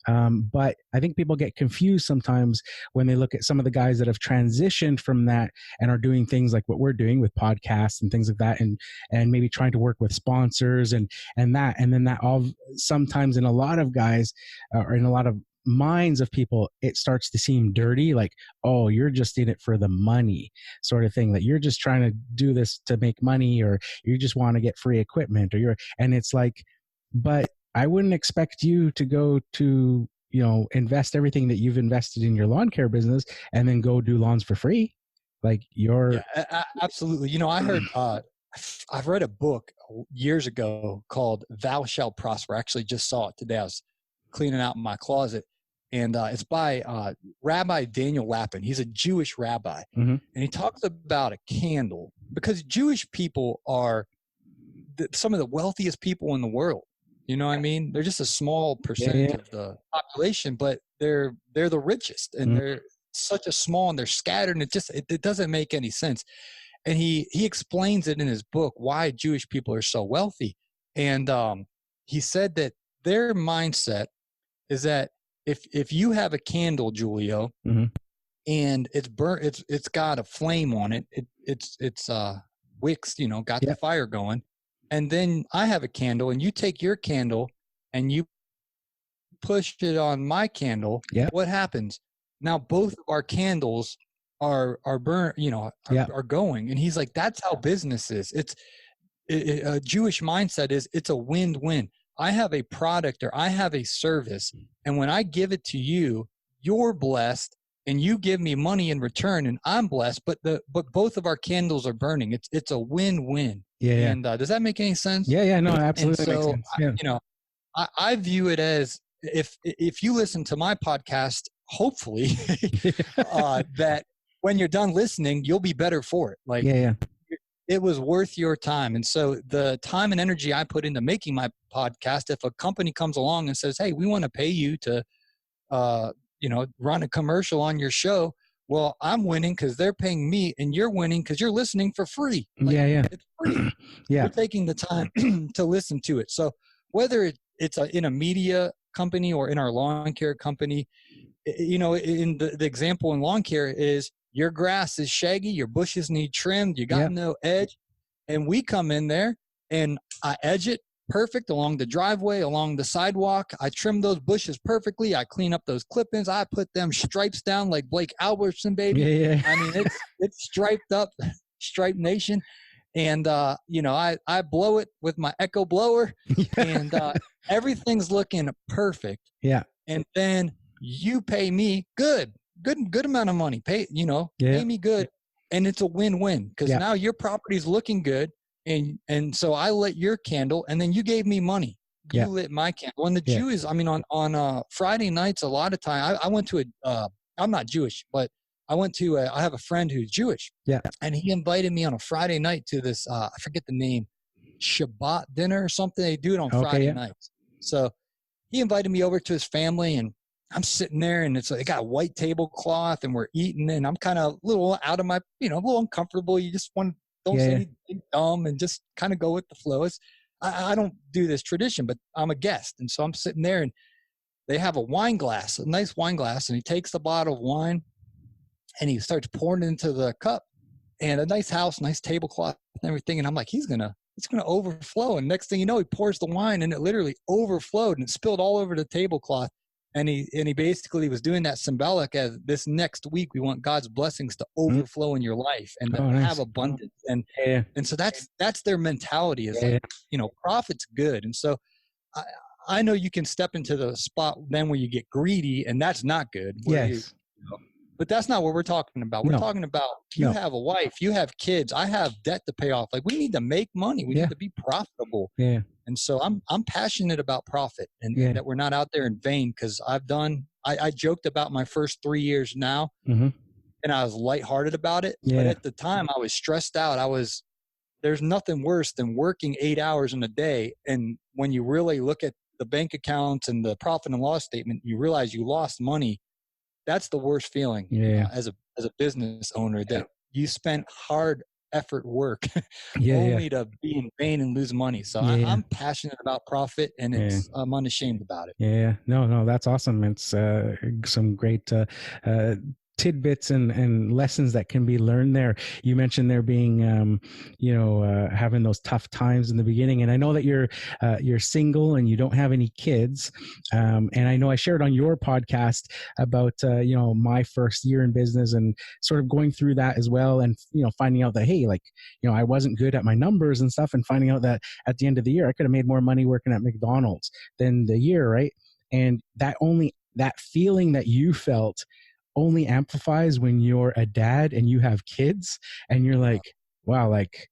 But I think people get confused sometimes when they look at some of the guys that have transitioned from that and are doing things like what we're doing with podcasts and things like that, and maybe trying to work with sponsors and then that all sometimes in a lot of guys or in a lot of minds of people, it starts to seem dirty, like, oh, you're just in it for the money sort of thing, that you're just trying to do this to make money, or you just want to get free equipment, and it's like, but I wouldn't expect you to go to, invest everything that you've invested in your lawn care business and then go do lawns for free. Like absolutely. I heard, I've read a book years ago called Thou Shalt Prosper. I actually just saw it today. I was cleaning out my closet, and it's by Rabbi Daniel Lapin. He's a Jewish rabbi, and he talks about a candle, because Jewish people are some of the wealthiest people in the world. You know what I mean? They're just a small percentage of the population, but they're the richest, and they're such a small, and they're scattered, and it doesn't make any sense. And he explains it in his book why Jewish people are so wealthy. And he said that their mindset is that if you have a candle, Julio, and it's burnt, it's got a flame on it, it's wicks, got the fire going. And then I have a candle, and you take your candle and you push it on my candle. What happens? Now both of our candles are burnt, are going. And he's like, that's how business is. It's a Jewish mindset is it's a win-win. I have a product or I have a service, and when I give it to you, you're blessed, and you give me money in return, and I'm blessed. But both of our candles are burning. It's a win-win. Yeah. And does that make any sense? Yeah. No, absolutely. And so, makes sense. I view it as if you listen to my podcast, hopefully, that when you're done listening, you'll be better for it. Like, it was worth your time. And so the time and energy I put into making my podcast, if a company comes along and says, hey, we want to pay you to, run a commercial on your show, well, I'm winning because they're paying me, and you're winning because you're listening for free. It's free. You're taking the time to listen to it. So whether it's in a media company or in our lawn care company, in the example in lawn care is your grass is shaggy, your bushes need trimmed, you got no edge, and we come in there and I edge it perfect along the driveway, along the sidewalk. I trim those bushes perfectly. I clean up those clip-ins. I put them stripes down like Blake Albertson, baby. I mean, it's striped up, Stripe Nation. And, I blow it with my Echo blower, and everything's looking perfect. And then you pay me good amount of money. Pay me good. And it's a win-win, because now your property's looking good. And so I lit your candle, and then you gave me money. You lit my candle. And the Jews, I mean, on Friday nights, a lot of time, I went to I'm not Jewish, but I went to I have a friend who's Jewish. And he invited me on a Friday night to this, I forget the name, Shabbat dinner or something. They do it on Friday nights. So he invited me over to his family, and I'm sitting there, and they got a white tablecloth, and we're eating, and I'm kind of a little out of my, a little uncomfortable. You just want Don't say anything dumb and just kind of go with the flow. I don't do this tradition, but I'm a guest. And so I'm sitting there and they have a wine glass, a nice wine glass. And he takes the bottle of wine and he starts pouring it into the cup, and a nice house, nice tablecloth and everything. And I'm like, it's going to overflow. And next thing you know, he pours the wine and it literally overflowed and it spilled all over the tablecloth. And he basically was doing that symbolic as this next week, we want God's blessings to overflow in your life and to have abundance. And so that's their mentality is like, profit's good. And so I know you can step into the spot then where you get greedy, and that's not good. But that's not what we're talking about. We're talking about you have a wife, you have kids, I have debt to pay off. Like, we need to make money. We need to be profitable. Yeah. And so I'm passionate about profit and that we're not out there in vain, because I joked about my first 3 years now, and I was lighthearted about it. Yeah. But at the time I was stressed out. There's nothing worse than working 8 hours in a day. And when you really look at the bank accounts and the profit and loss statement, you realize you lost money. That's the worst feeling as a business owner, that you spent hard effort work only to be in vain and lose money. So I'm passionate about profit, and I'm unashamed about it. Yeah, no, that's awesome. It's some great tidbits and lessons that can be learned there. You mentioned there being, having those tough times in the beginning. And I know that you're single and you don't have any kids. And I know I shared on your podcast about, my first year in business and sort of going through that as well. And, finding out that, hey, I wasn't good at my numbers and stuff, and finding out that at the end of the year, I could have made more money working at McDonald's than the year. Right. And that feeling that you felt only amplifies when you're a dad and you have kids and you're like, wow, like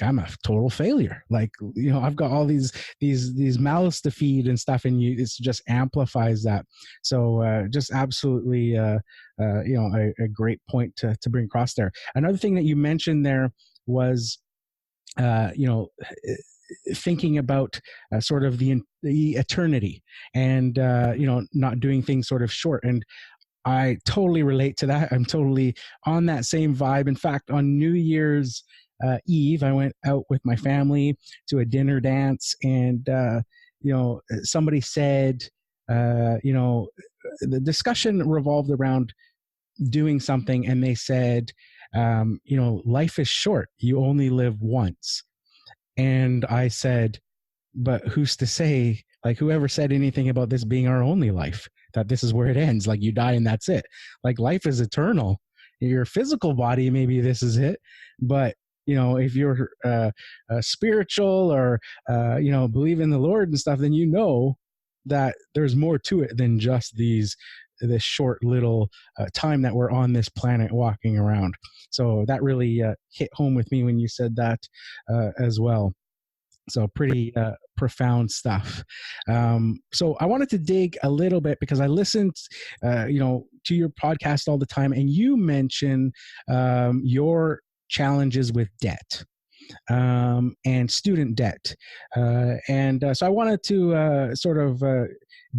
I'm a total failure. I've got all these mouths to feed and stuff, and it just amplifies that. So just absolutely, a great point to bring across there. Another thing that you mentioned there was, thinking about sort of the eternity and, not doing things sort of short. And I totally relate to that. I'm totally on that same vibe. In fact, on New Year's Eve, I went out with my family to a dinner dance, and somebody said, the discussion revolved around doing something, and they said, life is short. You only live once. And I said, but who's to say? Whoever said anything about this being our only life? That this is where it ends, you die and that's it. Life is eternal. Your physical body, maybe this is it, but if you're spiritual or believe in the Lord and stuff, then that there's more to it than just this short little time that we're on this planet walking around. So that really hit home with me when you said that as well. So pretty profound stuff. So I wanted to dig a little bit, because I listened, to your podcast all the time, and you mention your challenges with debt and student debt. So I wanted to sort of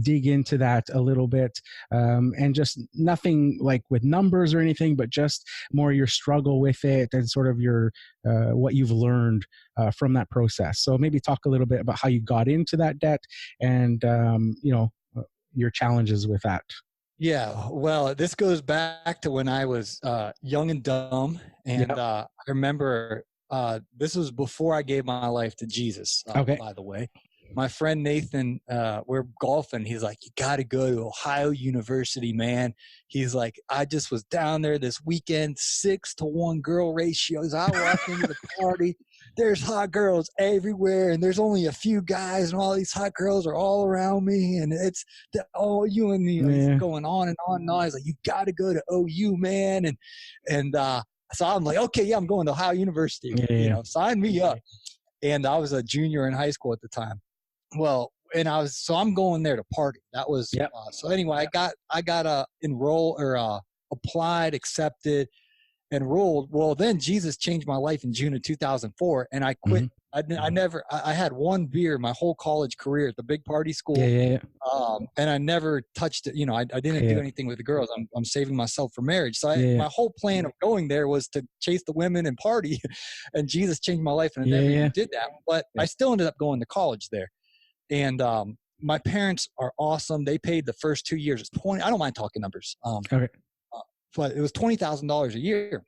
dig into that a little bit, and just nothing with numbers or anything, but just more your struggle with it and sort of your what you've learned from that process. So maybe talk a little bit about how you got into that debt and your challenges with that. Yeah, well, this goes back to when I was young and dumb, and I remember this was before I gave my life to Jesus, by the way. My friend Nathan, we're golfing. He's like, you got to go to Ohio University, man. He's like, I just was down there this weekend, 6-to-1 girl ratios. I walked into the party. There's hot girls everywhere, and there's only a few guys, and all these hot girls are all around me, and it's you and me. He's going on and on and on. He's like, you got to go to OU, man. And so I'm like, okay, yeah, I'm going to Ohio University. Sign me up. And I was a junior in high school at the time. Well, and I'm going there to party. That was, so anyway, I got enrolled or applied, accepted, enrolled. Well, then Jesus changed my life in June of 2004, and I quit I had one beer my whole college career at the big party school. And I never touched it. I didn't do anything with the girls. I'm saving myself for marriage. So my whole plan of going there was to chase the women and party, and Jesus changed my life. And I never even did that, but I still ended up going to college there. And, my parents are awesome. They paid the first 2 years. It's 20. I don't mind talking numbers. But it was $20,000 a year.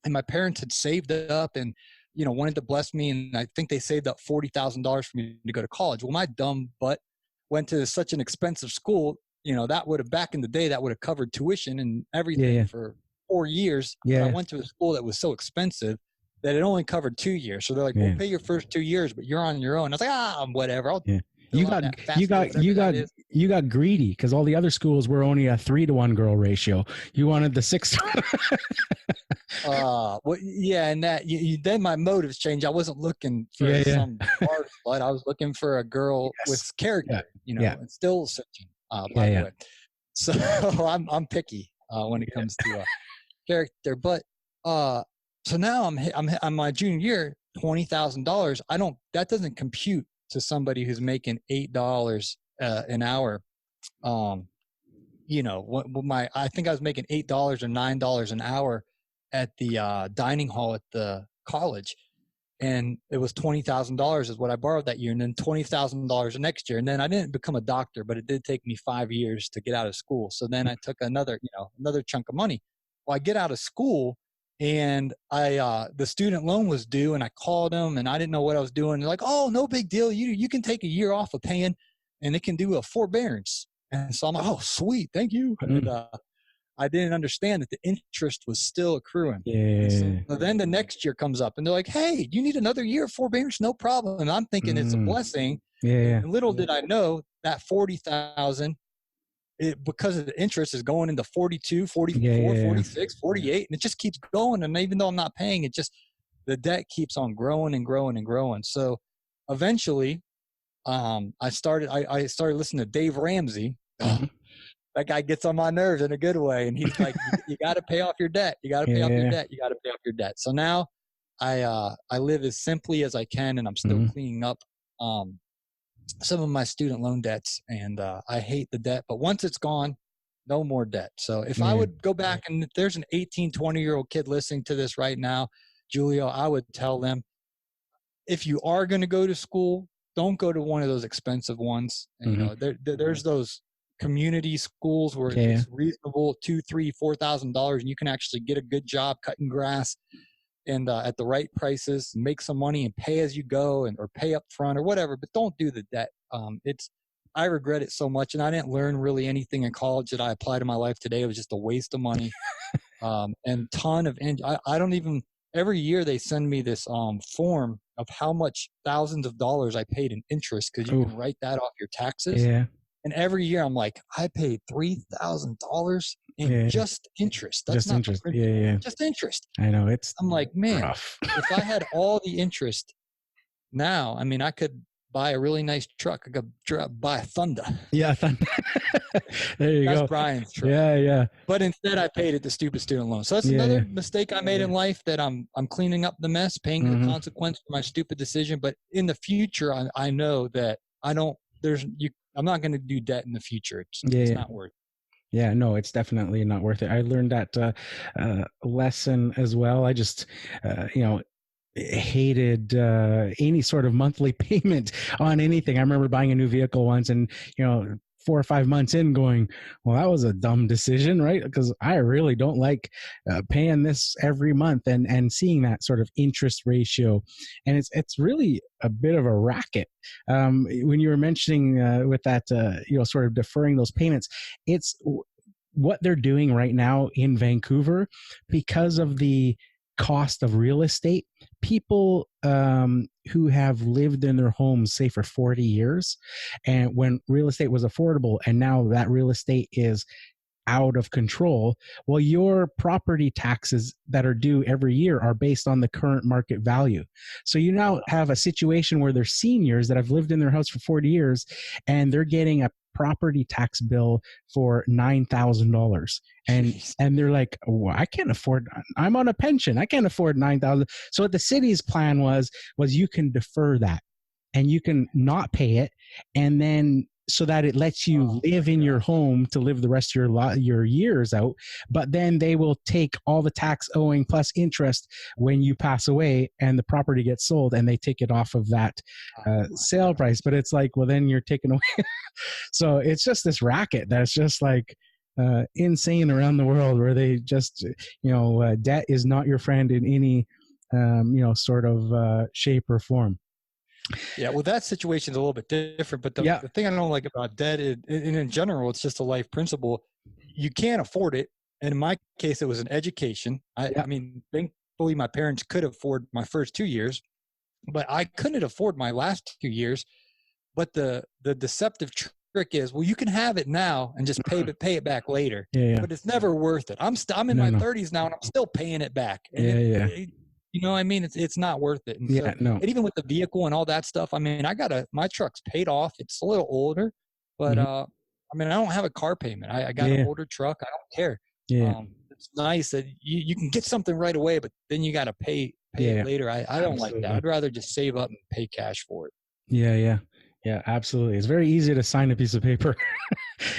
And my parents had saved up and, wanted to bless me. And I think they saved up $40,000 for me to go to college. Well, my dumb butt went to such an expensive school, that would have, back in the day, that would have covered tuition and everything for 4 years. But I went to a school that was so expensive that it only covered 2 years. So they're like, we'll pay your first 2 years, but you're on your own. I was like, whatever. You got greedy because all the other schools were only a 3-to-1 girl ratio. You wanted the 6. And that then my motives changed. I wasn't looking for some hard slut. I was looking for a girl with character, and still searching. By the way, so I'm picky when it comes to character. But so now I'm my junior year, $20,000. That doesn't compute to somebody who's making $8 an hour. I think I was making $8 or $9 an hour at the dining hall at the college, and it was $20,000 is what I borrowed that year, and then $20,000 the next year, and then I didn't become a doctor, but it did take me 5 years to get out of school. So then I took another chunk of money. Well, I get out of school. And the student loan was due, and I called them, and I didn't know what I was doing. They're like, "Oh, no big deal. You can take a year off of paying, and it can do a forbearance." And so I'm like, "Oh, sweet, thank you." And I didn't understand that the interest was still accruing. So then the next year comes up, and they're like, "Hey, you need another year of forbearance? No problem." And I'm thinking it's a blessing. And little did I know that $40,000. Because of the interest is going into 42, 44, 46, 48, and it just keeps going. And even though I'm not paying, the debt keeps on growing and growing and growing. So eventually, I started listening to Dave Ramsey. That guy gets on my nerves in a good way. And he's like, you got to pay off your debt. You got to pay off your debt. You got to pay off your debt. So now I live as simply as I can, and I'm still cleaning up, some of my student loan debts, and I hate the debt, but once it's gone, no more debt. So if I would go back, and if there's an 18, 20-year-old kid listening to this right now, Julio, I would tell them, if you are going to go to school, don't go to one of those expensive ones. And, there's those community schools where it's reasonable, $2,000, $3,000, $4,000, and you can actually get a good job cutting grass and at the right prices, make some money and pay as you go, or pay up front or whatever, but don't do the debt. I regret it so much, and I didn't learn really anything in college that I apply to my life today. It was just a waste of money. And ton of, I don't even, every year they send me this form of how much thousands of dollars I paid in interest, because you can write that off your taxes. And every year I'm like, I paid $3,000 in just interest. That's just not interest. Just interest. I know, I'm like, man, rough. if I had all the interest now, I mean, I could buy a really nice truck. I could buy a Thunder. Thunder. There you go. That's Brian's truck. But instead I paid it the stupid student loan. So that's another mistake I made in life, that I'm cleaning up the mess, paying the consequence for my stupid decision. But in the future, I know that I'm not going to do debt in the future. It's not worth it. Yeah, no, it's definitely not worth it. I learned that lesson as well. I just, hated any sort of monthly payment on anything. I remember buying a new vehicle once, and 4 or 5 months in going, well, that was a dumb decision, right? Because I really don't like paying this every month and seeing that sort of interest ratio. And it's really a bit of a racket. When you were mentioning with that, sort of deferring those payments, it's what they're doing right now in Vancouver because of the cost of real estate. People who have lived in their homes, say, for 40 years, and when real estate was affordable, and now that real estate is out of control, well, your property taxes that are due every year are based on the current market value. So you now have a situation where there's seniors that have lived in their house for 40 years, and they're getting a property tax bill for $9,000. And they're like, well, I can't afford, I'm on a pension, I can't afford 9,000. So what the city's plan was you can defer that and you can not pay it, and then so that it lets you live in your home to live the rest of your years out. But then they will take all the tax owing plus interest when you pass away and the property gets sold, and they take it off of that sale price. But it's like, well, then you're taking away. So it's just this racket that's just like insane around the world, where they just, debt is not your friend in any, sort of shape or form. Yeah, well, that situation's a little bit different, but the thing I don't like about debt is, and in general, it's just a life principle. You can't afford it. And in my case, it was an education. I mean, thankfully, my parents could afford my first 2 years, but I couldn't afford my last 2 years. But the deceptive trick is, well, you can have it now and just pay it back later. But it's never worth it. I'm in my 30s now, and I'm still paying it back. And you know what I mean? It's not worth it. And and even with the vehicle and all that stuff, I mean, my truck's paid off. It's a little older, but I mean, I don't have a car payment. I got an older truck. I don't care. It's nice that you can get something right away, but then you got to pay it later. I don't like that. I'd rather just save up and pay cash for it. Yeah, absolutely. It's very easy to sign a piece of paper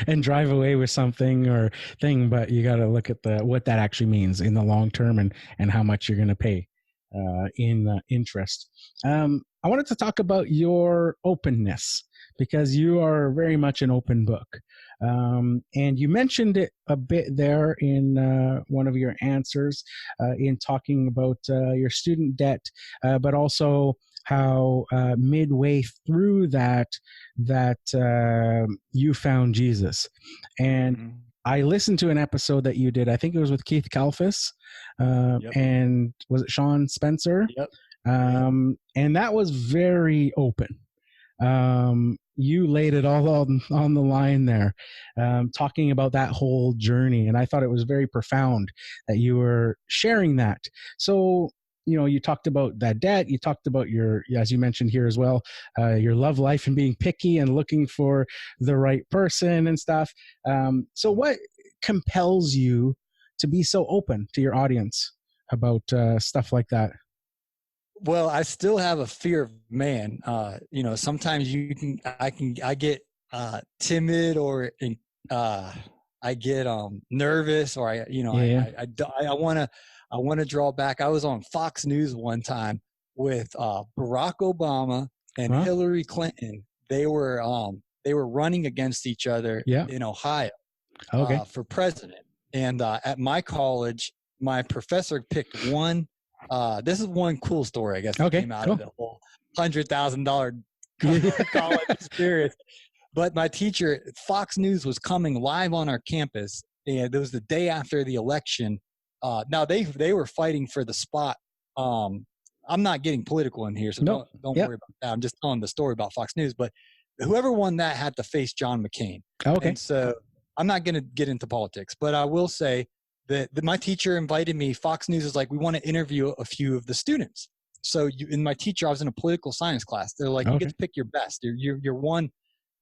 and drive away with something or thing, but you got to look at what that actually means in the long term and how much you're going to pay in interest. I wanted to talk about your openness, because you are very much an open book. And you mentioned it a bit there in one of your answers in talking about your student debt, but also how midway through that you found Jesus. And I listened to an episode that you did. I think it was with Keith Kalfas, and was it Sean Spencer? And that was very open. You laid it all on the line there, talking about that whole journey. And I thought it was very profound that you were sharing that. So, you talked about that debt. You talked about as you mentioned here as well, your love life and being picky and looking for the right person and stuff. So what compels you to be so open to your audience about stuff like that? Well, I still have a fear of man. Sometimes I get timid, or I get nervous, or I want to draw back. I was on Fox News one time with Barack Obama and Hillary Clinton. They were running against each other in Ohio for president. And at my college, my professor picked one. This is one cool story, I guess, that came out of the whole $100,000 college experience. But my teacher, Fox News was coming live on our campus, and it was the day after the election. Now they were fighting for the spot. I'm not getting political in here, so don't worry about that. I'm just telling the story about Fox News. But whoever won that had to face John McCain. And so I'm not going to get into politics, but I will say that my teacher invited me. Fox News is like, we want to interview a few of the students. So my teacher, I was in a political science class. They're like, you get to pick your best. You're one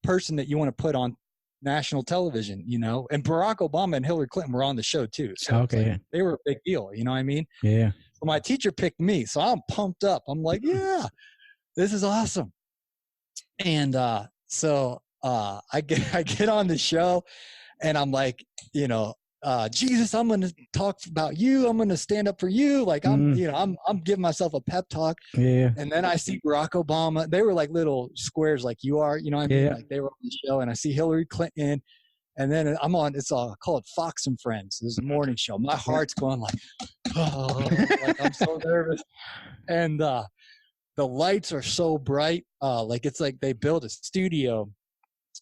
person that you want to put on national television, and Barack Obama and Hillary Clinton were on the show too. So they were a big deal. You know what I mean? Yeah. So my teacher picked me. So I'm pumped up. I'm like, yeah, this is awesome. And so I get on the show, and I'm like, Jesus, I'm going to talk about you. I'm going to stand up for you. Like I'm giving myself a pep talk. Yeah. And then I see Barack Obama. They were like little squares, like you are, you know what I mean? Like they were on the show, and I see Hillary Clinton, and then I'm on, it's called Fox and Friends. This is a morning show. My heart's going like, like I'm so nervous. And the lights are so bright. Like it's like they built a studio.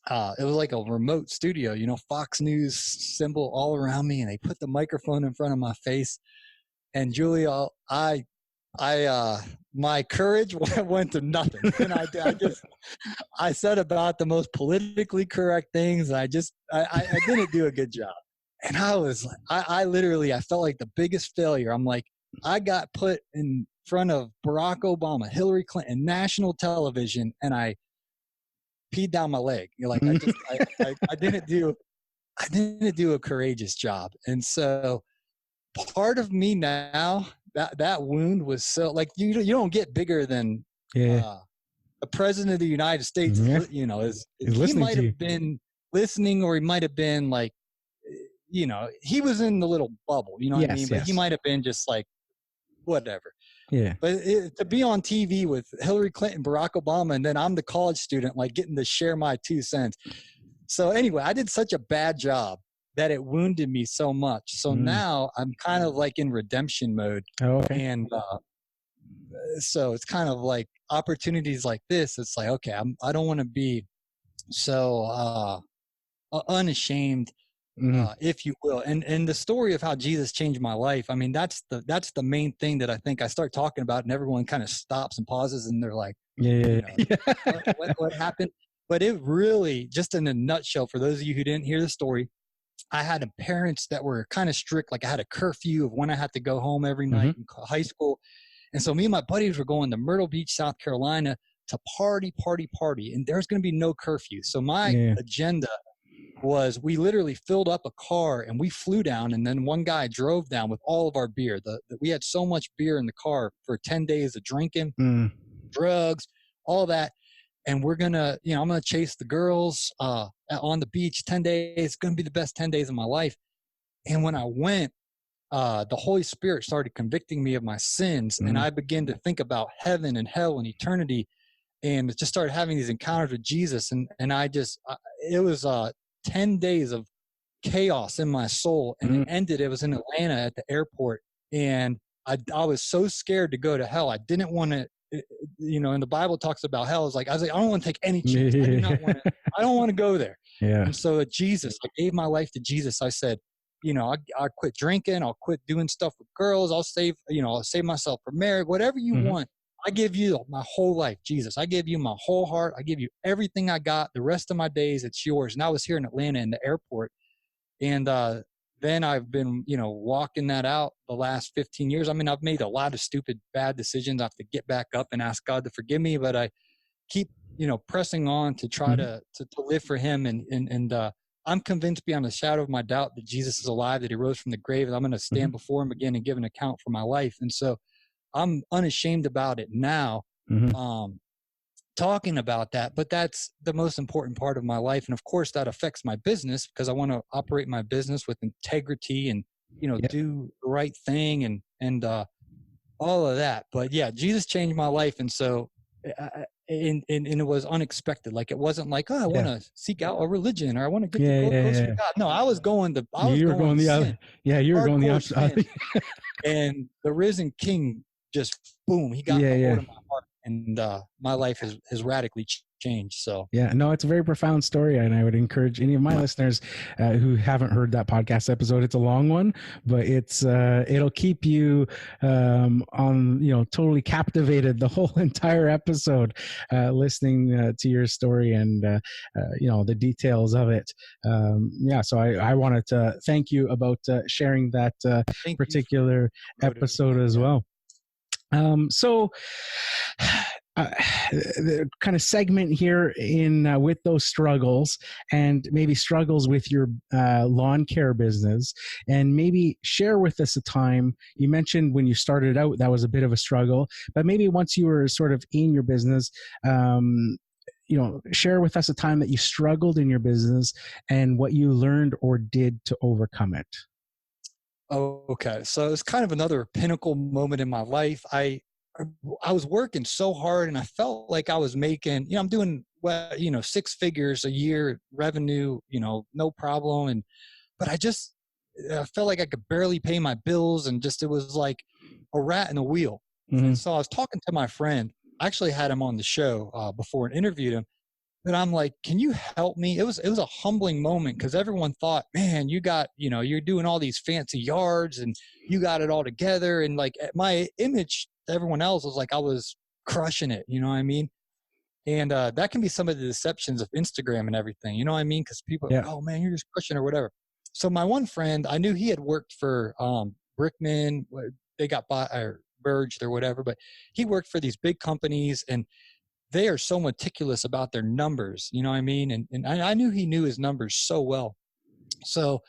It was like a remote studio, Fox News symbol all around me, and they put the microphone in front of my face. And Julia, my courage went to nothing. And I said about the most politically correct things. And I didn't do a good job. And I was like, I literally felt like the biggest failure. I'm like, I got put in front of Barack Obama, Hillary Clinton, national television, and I peed down my leg. You're like, I didn't do a courageous job. And so part of me now, that wound was so like, you don't get bigger than, Yeah. the president of the United States Yeah. is He's he listening might to you. have been listening, or he might have been like, he was in the little bubble, you know what I mean? Yes. But he Yes. might have been just like, whatever. Yeah. But to be on TV with Hillary Clinton, Barack Obama, and then I'm the college student, like getting to share my 2 cents. So anyway, I did such a bad job that it wounded me so much. So now I'm kind of like in redemption mode. Oh, okay. And so it's kind of like opportunities like this. It's like, okay, I don't want to be so unashamed, if you will. And the story of how Jesus changed my life, I mean, that's the main thing that I think I start talking about, and everyone kind of stops and pauses, and they're like, what happened? But it really, just in a nutshell, for those of you who didn't hear the story, I had parents that were kind of strict. Like I had a curfew of when I had to go home every night in high school. And so me and my buddies were going to Myrtle Beach, South Carolina to party. And there's going to be no curfew. So my agenda was, we literally filled up a car and we flew down, and then one guy drove down with all of our beer. We had so much beer in the car for 10 days of drinking, drugs, all that. And we're going to, I'm going to chase the girls on the beach 10 days. It's going to be the best 10 days of my life. And when I went, the Holy Spirit started convicting me of my sins. And I began to think about heaven and hell and eternity, and just started having these encounters with Jesus. And it was 10 days of chaos in my soul. And it was in Atlanta at the airport. And I was so scared to go to hell. I didn't want to, and the Bible talks about hell. I was like, I don't want to take any chance. I don't want to go there. Yeah. And so Jesus, I gave my life to Jesus. I said, I quit drinking. I'll quit doing stuff with girls. I'll save myself for marriage, whatever you want. I give you my whole life, Jesus. I give you my whole heart. I give you everything I got. The rest of my days, it's yours. And I was here in Atlanta in the airport. And then I've been, walking that out the last 15 years. I mean, I've made a lot of stupid, bad decisions. I have to get back up and ask God to forgive me. But I keep, pressing on to try to live for him. And I'm convinced beyond a shadow of my doubt that Jesus is alive, that he rose from the grave, and I'm going to stand before him again and give an account for my life. And so I'm unashamed about it now, talking about that. But that's the most important part of my life. And of course, that affects my business, because I want to operate my business with integrity and, do the right thing and all of that. But yeah, Jesus changed my life. And so, and it was unexpected. Like, it wasn't like, I want to seek out a religion, or I want to get to go closer to God. No, I was going the other. Yeah, you were going the opposite. And the risen King just, boom, he got a hold of my heart, and my life has radically changed. So it's a very profound story, and I would encourage any of my listeners who haven't heard that podcast episode. It's a long one, but it'll keep you on, totally captivated the whole entire episode, listening to your story and the details of it. So I wanted to thank you about sharing that particular episode as well. The kind of segment here in with those struggles, and maybe struggles with your lawn care business, and maybe share with us a time. You mentioned when you started out that was a bit of a struggle, but maybe once you were sort of in your business, share with us a time that you struggled in your business and what you learned or did to overcome it. Oh, okay. So it's kind of another pinnacle moment in my life. I was working so hard, and I felt like I was making, I'm doing, 6 figures a year revenue, no problem. But I felt like I could barely pay my bills, and it was like a rat in a wheel. And so I was talking to my friend. I actually had him on the show before and interviewed him. But I'm like, can you help me? It was a humbling moment, because everyone thought, man, you got, you're doing all these fancy yards and you got it all together. And like, my image to everyone else was like I was crushing it, you know what I mean? And that can be some of the deceptions of Instagram and everything, you know what I mean? Because people are like, oh man, you're just crushing or whatever. So my one friend, I knew he had worked for Brickman. They got bought or merged or whatever, but he worked for these big companies, and they are so meticulous about their numbers, you know what I mean? And I knew he knew his numbers so well. So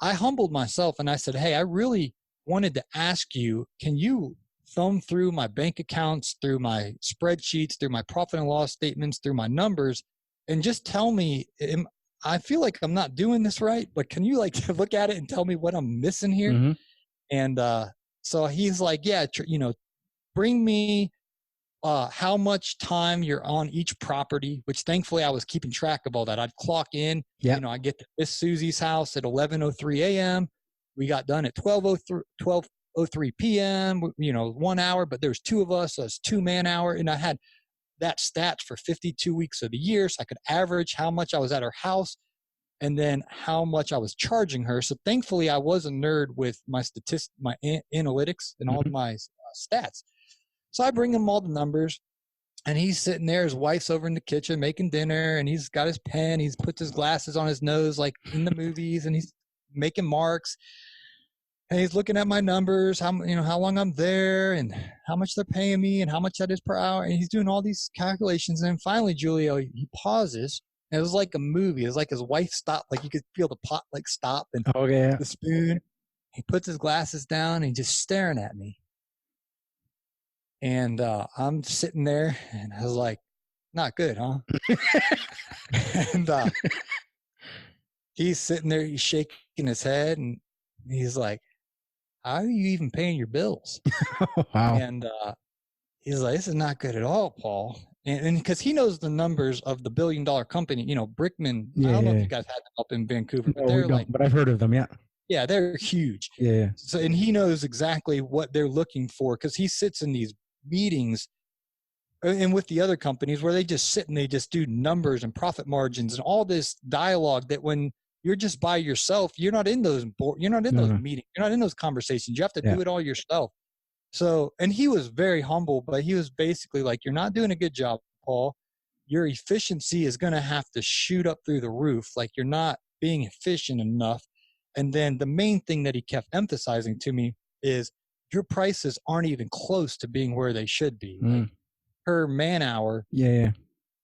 I humbled myself and I said, hey, I really wanted to ask you, can you thumb through my bank accounts, through my spreadsheets, through my profit and loss statements, through my numbers, and just tell me, I feel like I'm not doing this right, but can you like look at it and tell me what I'm missing here? Mm-hmm. And so he's like, yeah, bring me how much time you're on each property, which thankfully I was keeping track of all that. I'd clock in, I get to Miss Susie's house at 11:03 a.m. We got done at 12:03 p.m., 1 hour, but there's two of us, so it's 2-man hour. And I had that stats for 52 weeks of the year. So I could average how much I was at her house and then how much I was charging her. So thankfully I was a nerd with my statistics, my analytics and all my stats. So I bring him all the numbers, and he's sitting there. His wife's over in the kitchen making dinner, and he's got his pen. He's puts his glasses on his nose like in the movies, and he's making marks. And he's looking at my numbers, how long I'm there, and how much they're paying me, and how much that is per hour. And he's doing all these calculations. And then finally, Julio, he pauses. And it was like a movie. It was like his wife stopped. Like you could feel the pot like stop and the spoon. He puts his glasses down, and he's just staring at me. And I'm sitting there, and I was like, not good, huh? And he's sitting there, he's shaking his head, and he's like, how are you even paying your bills? Wow. And he's like, this is not good at all, Paul. And because he knows the numbers of the $1 billion company, Brickman. Yeah, I don't know if you guys had them up in Vancouver, but they're but I've heard of them. Yeah, they're huge. Yeah. So, and he knows exactly what they're looking for because he sits in these meetings and with the other companies where they just sit and they just do numbers and profit margins and all this dialogue that when you're just by yourself, you're not in those those meetings, you're not in those conversations. You have to do it all yourself. So, and he was very humble, but he was basically like, you're not doing a good job, Paul. Your efficiency is going to have to shoot up through the roof. Like you're not being efficient enough. And then the main thing that he kept emphasizing to me is your prices aren't even close to being where they should be. Like per man hour. Yeah.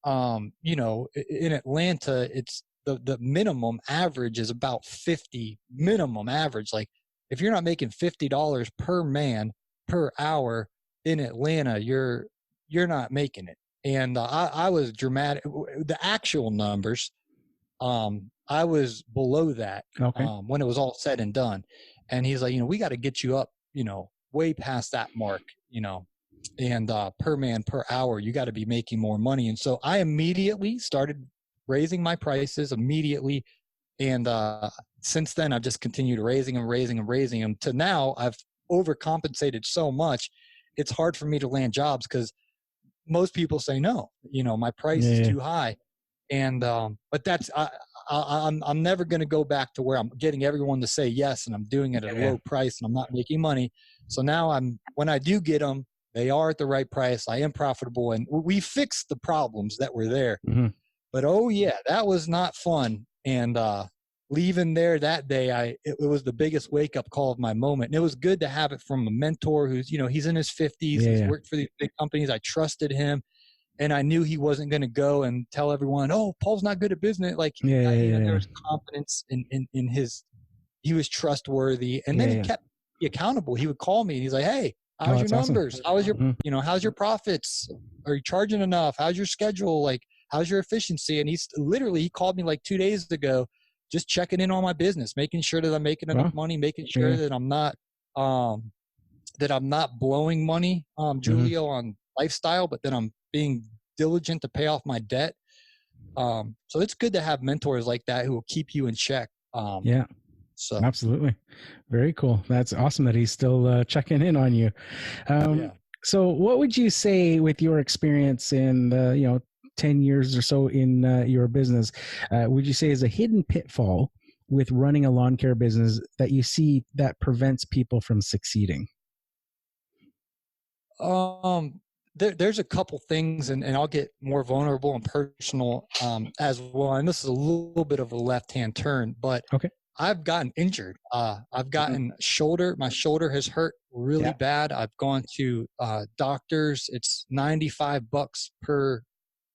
In Atlanta, it's the minimum average is about 50 minimum average. Like if you're not making $50 per man per hour in Atlanta, you're not making it. And I was dramatic. The actual numbers, I was below that when it was all said and done. And he's like, we got to get you up, way past that mark, and per man per hour, you got to be making more money. And so I immediately started raising my prices immediately. And since then, I've just continued raising them to now I've overcompensated so much. It's hard for me to land jobs because most people say, no, my price is too high. And, but that's, I'm never going to go back to where I'm getting everyone to say yes, and I'm doing it at a low price and I'm not making money. So now when I do get them, they are at the right price. I am profitable, and we fixed the problems that were there. Mm-hmm. But that was not fun. And, leaving there that day, it was the biggest wake up call of my moment. And it was good to have it from a mentor who's, he's in his 50s. He's worked for these big companies. I trusted him. And I knew he wasn't going to go and tell everyone, "Oh, Paul's not good at business." Like, there was confidence in his. He was trustworthy, and then he kept me accountable. He would call me, and he's like, "Hey, how's your numbers? Awesome. How was your, how's your profits? Are you charging enough? How's your schedule? Like, how's your efficiency?" And he called me like 2 days ago, just checking in on my business, making sure that I'm making enough money, making sure that I'm not blowing money, Julio, on lifestyle, but that I'm being diligent to pay off my debt. So it's good to have mentors like that who will keep you in check. So absolutely. Very cool. That's awesome that he's still checking in on you. So what would you say with your experience in 10 years or so in your business, would you say is a hidden pitfall with running a lawn care business that you see that prevents people from succeeding? There's a couple things, and I'll get more vulnerable and personal as well. And this is a little bit of a left-hand turn, but I've gotten injured. I've gotten my shoulder has hurt really bad. I've gone to doctors. It's $95 per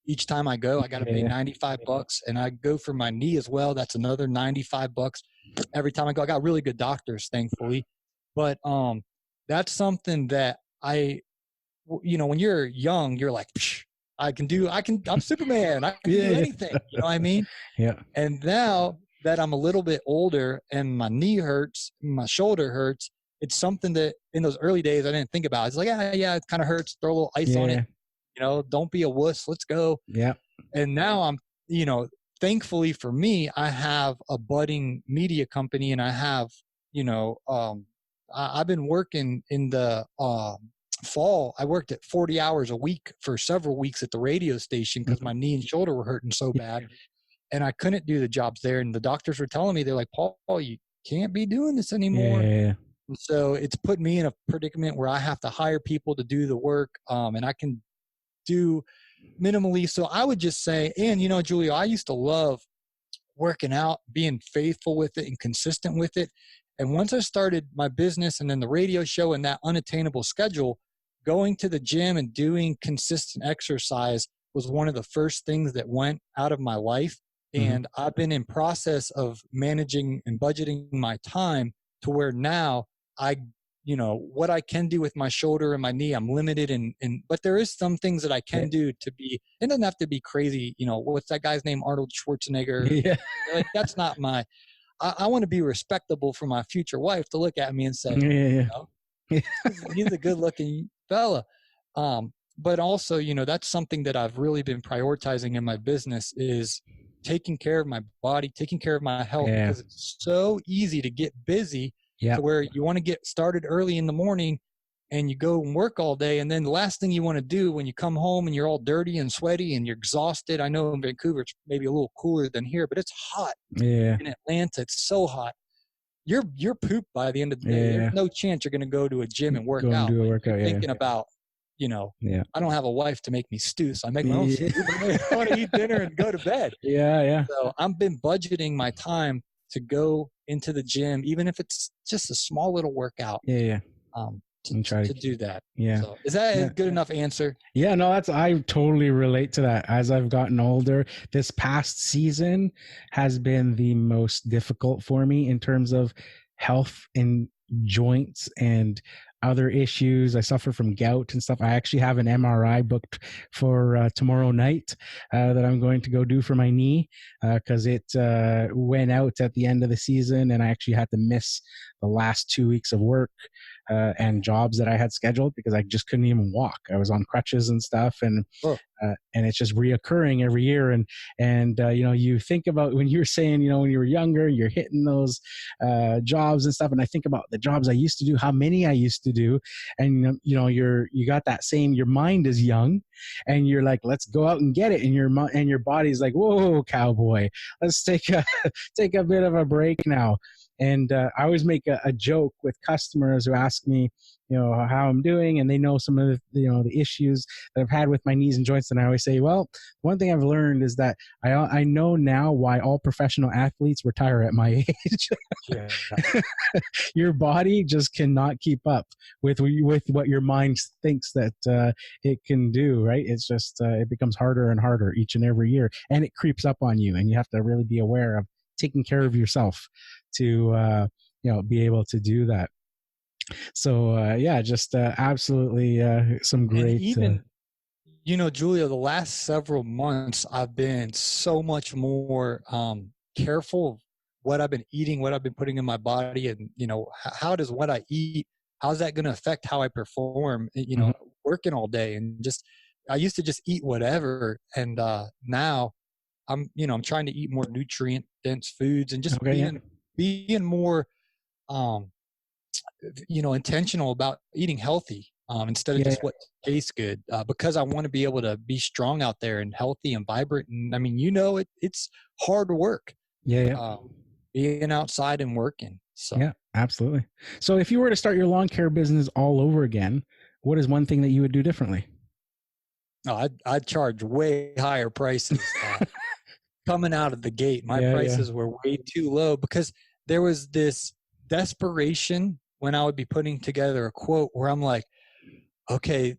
each time I go. I got to pay $95, and I go for my knee as well. That's another $95 every time I go. I got really good doctors, thankfully, but that's something that when you're young, you're like, I'm Superman. I can do anything. You know what I mean? Yeah. And now that I'm a little bit older and my knee hurts, my shoulder hurts, it's something that in those early days I didn't think about. It's like, yeah, it kind of hurts. Throw a little ice on it. Don't be a wuss. Let's go. Yeah. And now I'm, thankfully for me, I have a budding media company, and I have, I've been working in the fall. I worked at 40 hours a week for several weeks at the radio station because my knee and shoulder were hurting so bad, and I couldn't do the jobs there. And the doctors were telling me, they're like, Paul, you can't be doing this anymore. Yeah. And so it's put me in a predicament where I have to hire people to do the work, and I can do minimally. So I would just say, and Julio, I used to love working out, being faithful with it and consistent with it. And once I started my business and then the radio show and that unattainable schedule, going to the gym and doing consistent exercise was one of the first things that went out of my life. And I've been in process of managing and budgeting my time to where now what I can do with my shoulder and my knee, I'm limited but there is some things that I can do it doesn't have to be crazy. What's that guy's name? Arnold Schwarzenegger. Yeah. Like, that's not I want to be respectable for my future wife to look at me and say, he's a good looking fella. But also, that's something that I've really been prioritizing in my business is taking care of my body, taking care of my health, because it's so easy to get busy to where you want to get started early in the morning and you go and work all day. And then the last thing you want to do when you come home and you're all dirty and sweaty and you're exhausted. I know in Vancouver, it's maybe a little cooler than here, but it's hot. Yeah. In Atlanta, it's so hot. You're pooped by the end of the day. There's no chance you're going to go to a gym and work out. Thinking about, I don't have a wife to make me stew, so I make my own stew. I want to eat dinner and go to bed. Yeah. So I've been budgeting my time to go into the gym, even if it's just a small little workout. To do that. Yeah. So is that a good enough answer? Yeah, no, I totally relate to that. As I've gotten older, this past season has been the most difficult for me in terms of health and joints and other issues. I suffer from gout and stuff. I actually have an MRI booked for tomorrow night that I'm going to go do for my knee because it went out at the end of the season, and I actually had to miss the last 2 weeks of work and jobs that I had scheduled because I just couldn't even walk. I was on crutches and stuff, and it's just reoccurring every year. And you think about when you were saying, when you were younger, you're hitting those jobs and stuff, and I think about the jobs I used to do, how many I used to do, and you got that same. Your mind is young, and you're like, let's go out and get it, and your body's like, whoa, cowboy, let's take a bit of a break now. And I always make a joke with customers who ask me, how I'm doing, and they know some of the issues that I've had with my knees and joints. And I always say, well, one thing I've learned is that I know now why all professional athletes retire at my age. Your body just cannot keep up with what your mind thinks that it can do. Right? It's just it becomes harder and harder each and every year, and it creeps up on you, and you have to really be aware of taking care of yourself to be able to do that. So just absolutely some great. And even Julia, the last several months I've been so much more careful of what I've been eating, what I've been putting in my body, and how does what I eat, how's that going to affect how I perform? Working all day, and I used to just eat whatever, and now I'm trying to eat more nutrient dense foods and just being more intentional about eating healthy instead of just what tastes good, because I want to be able to be strong out there and healthy and vibrant. And I mean, it's hard work. Being outside and working. So yeah, absolutely. So if you were to start your lawn care business all over again, what is one thing that you would do differently? I'd charge way higher prices. Coming out of the gate, my prices were way too low because there was this desperation when I would be putting together a quote where I'm like, okay,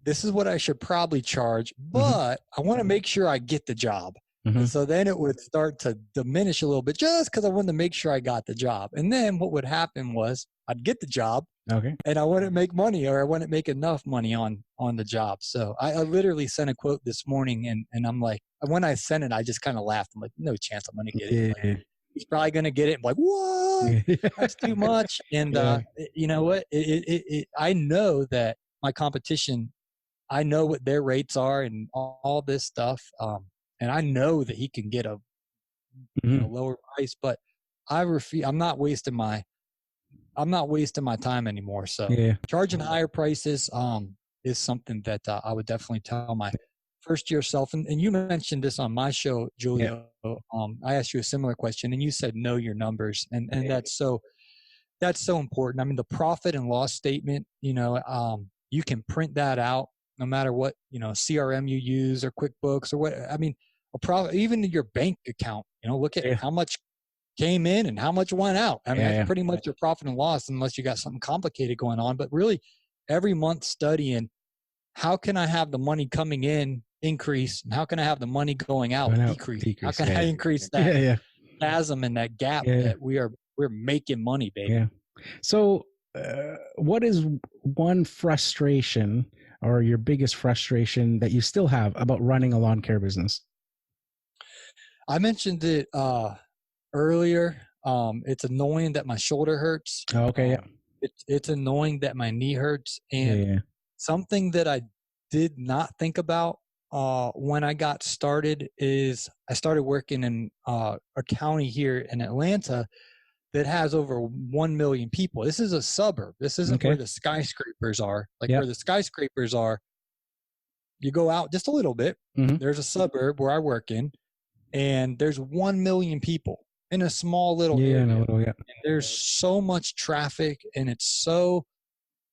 this is what I should probably charge, but I want to make sure I get the job. And so then it would start to diminish a little bit just because I wanted to make sure I got the job. And then what would happen was I'd get the job and I wouldn't make money, or I wouldn't make enough money on the job. So I literally sent a quote this morning, and I'm like, when I sent it, I just kind of laughed. I'm like, no chance I'm going to get it. Like, he's probably going to get it. I'm like, what? That's too much. And you know what? I know that my competition, I know what their rates are and all this stuff. And I know that he can get a lower price, but I refuse. I'm not wasting my time anymore. So charging higher prices is something that I would definitely tell my first year self. And you mentioned this on my show, Julio. I asked you a similar question, and you said know your numbers, and that's so important. I mean, the profit and loss statement, you can print that out no matter what CRM you use or QuickBooks or what. I mean, even your bank account. Look at how much came in and how much went out. I mean, that's pretty much your profit and loss, unless you got something complicated going on. But really, every month studying, how can I have the money coming in increase, and how can I have the money going out decrease? How can I increase that chasm and that gap that we're making money, baby? So, what is one frustration or your biggest frustration that you still have about running a lawn care business? I mentioned it earlier. It's annoying that my shoulder hurts. It's annoying that my knee hurts. And something that I did not think about when I got started is I started working in a county here in Atlanta that has over 1 million people. This is a suburb. This isn't where the skyscrapers are. Where the skyscrapers are, you go out just a little bit. There's a suburb where I work in, and there's 1 million people in a small little area. And there's so much traffic, and it's so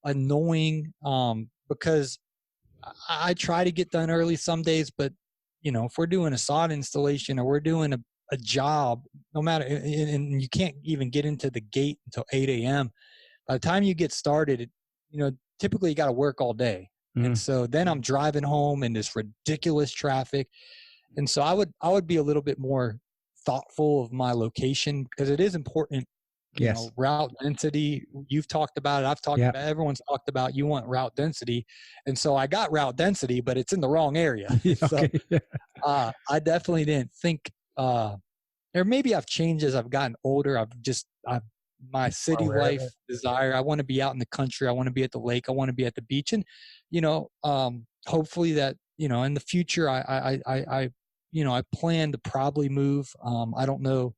annoying because I try to get done early some days, but if we're doing a sod installation or we're doing a job, no matter, and you can't even get into the gate until 8 a.m. By the time you get started, typically you got to work all day. And so then I'm driving home in this ridiculous traffic. And so I would be a little bit more thoughtful of my location, because it is important. Route density, you've talked about it. I've talked about it. Everyone's talked about, you want route density. And so I got route density, but it's in the wrong area. So I definitely didn't think, or maybe I've changed as I've gotten older. My city life desire, I want to be out in the country. I want to be at the lake. I want to be at the beach. And, hopefully that, in the future, I plan to probably move. I don't know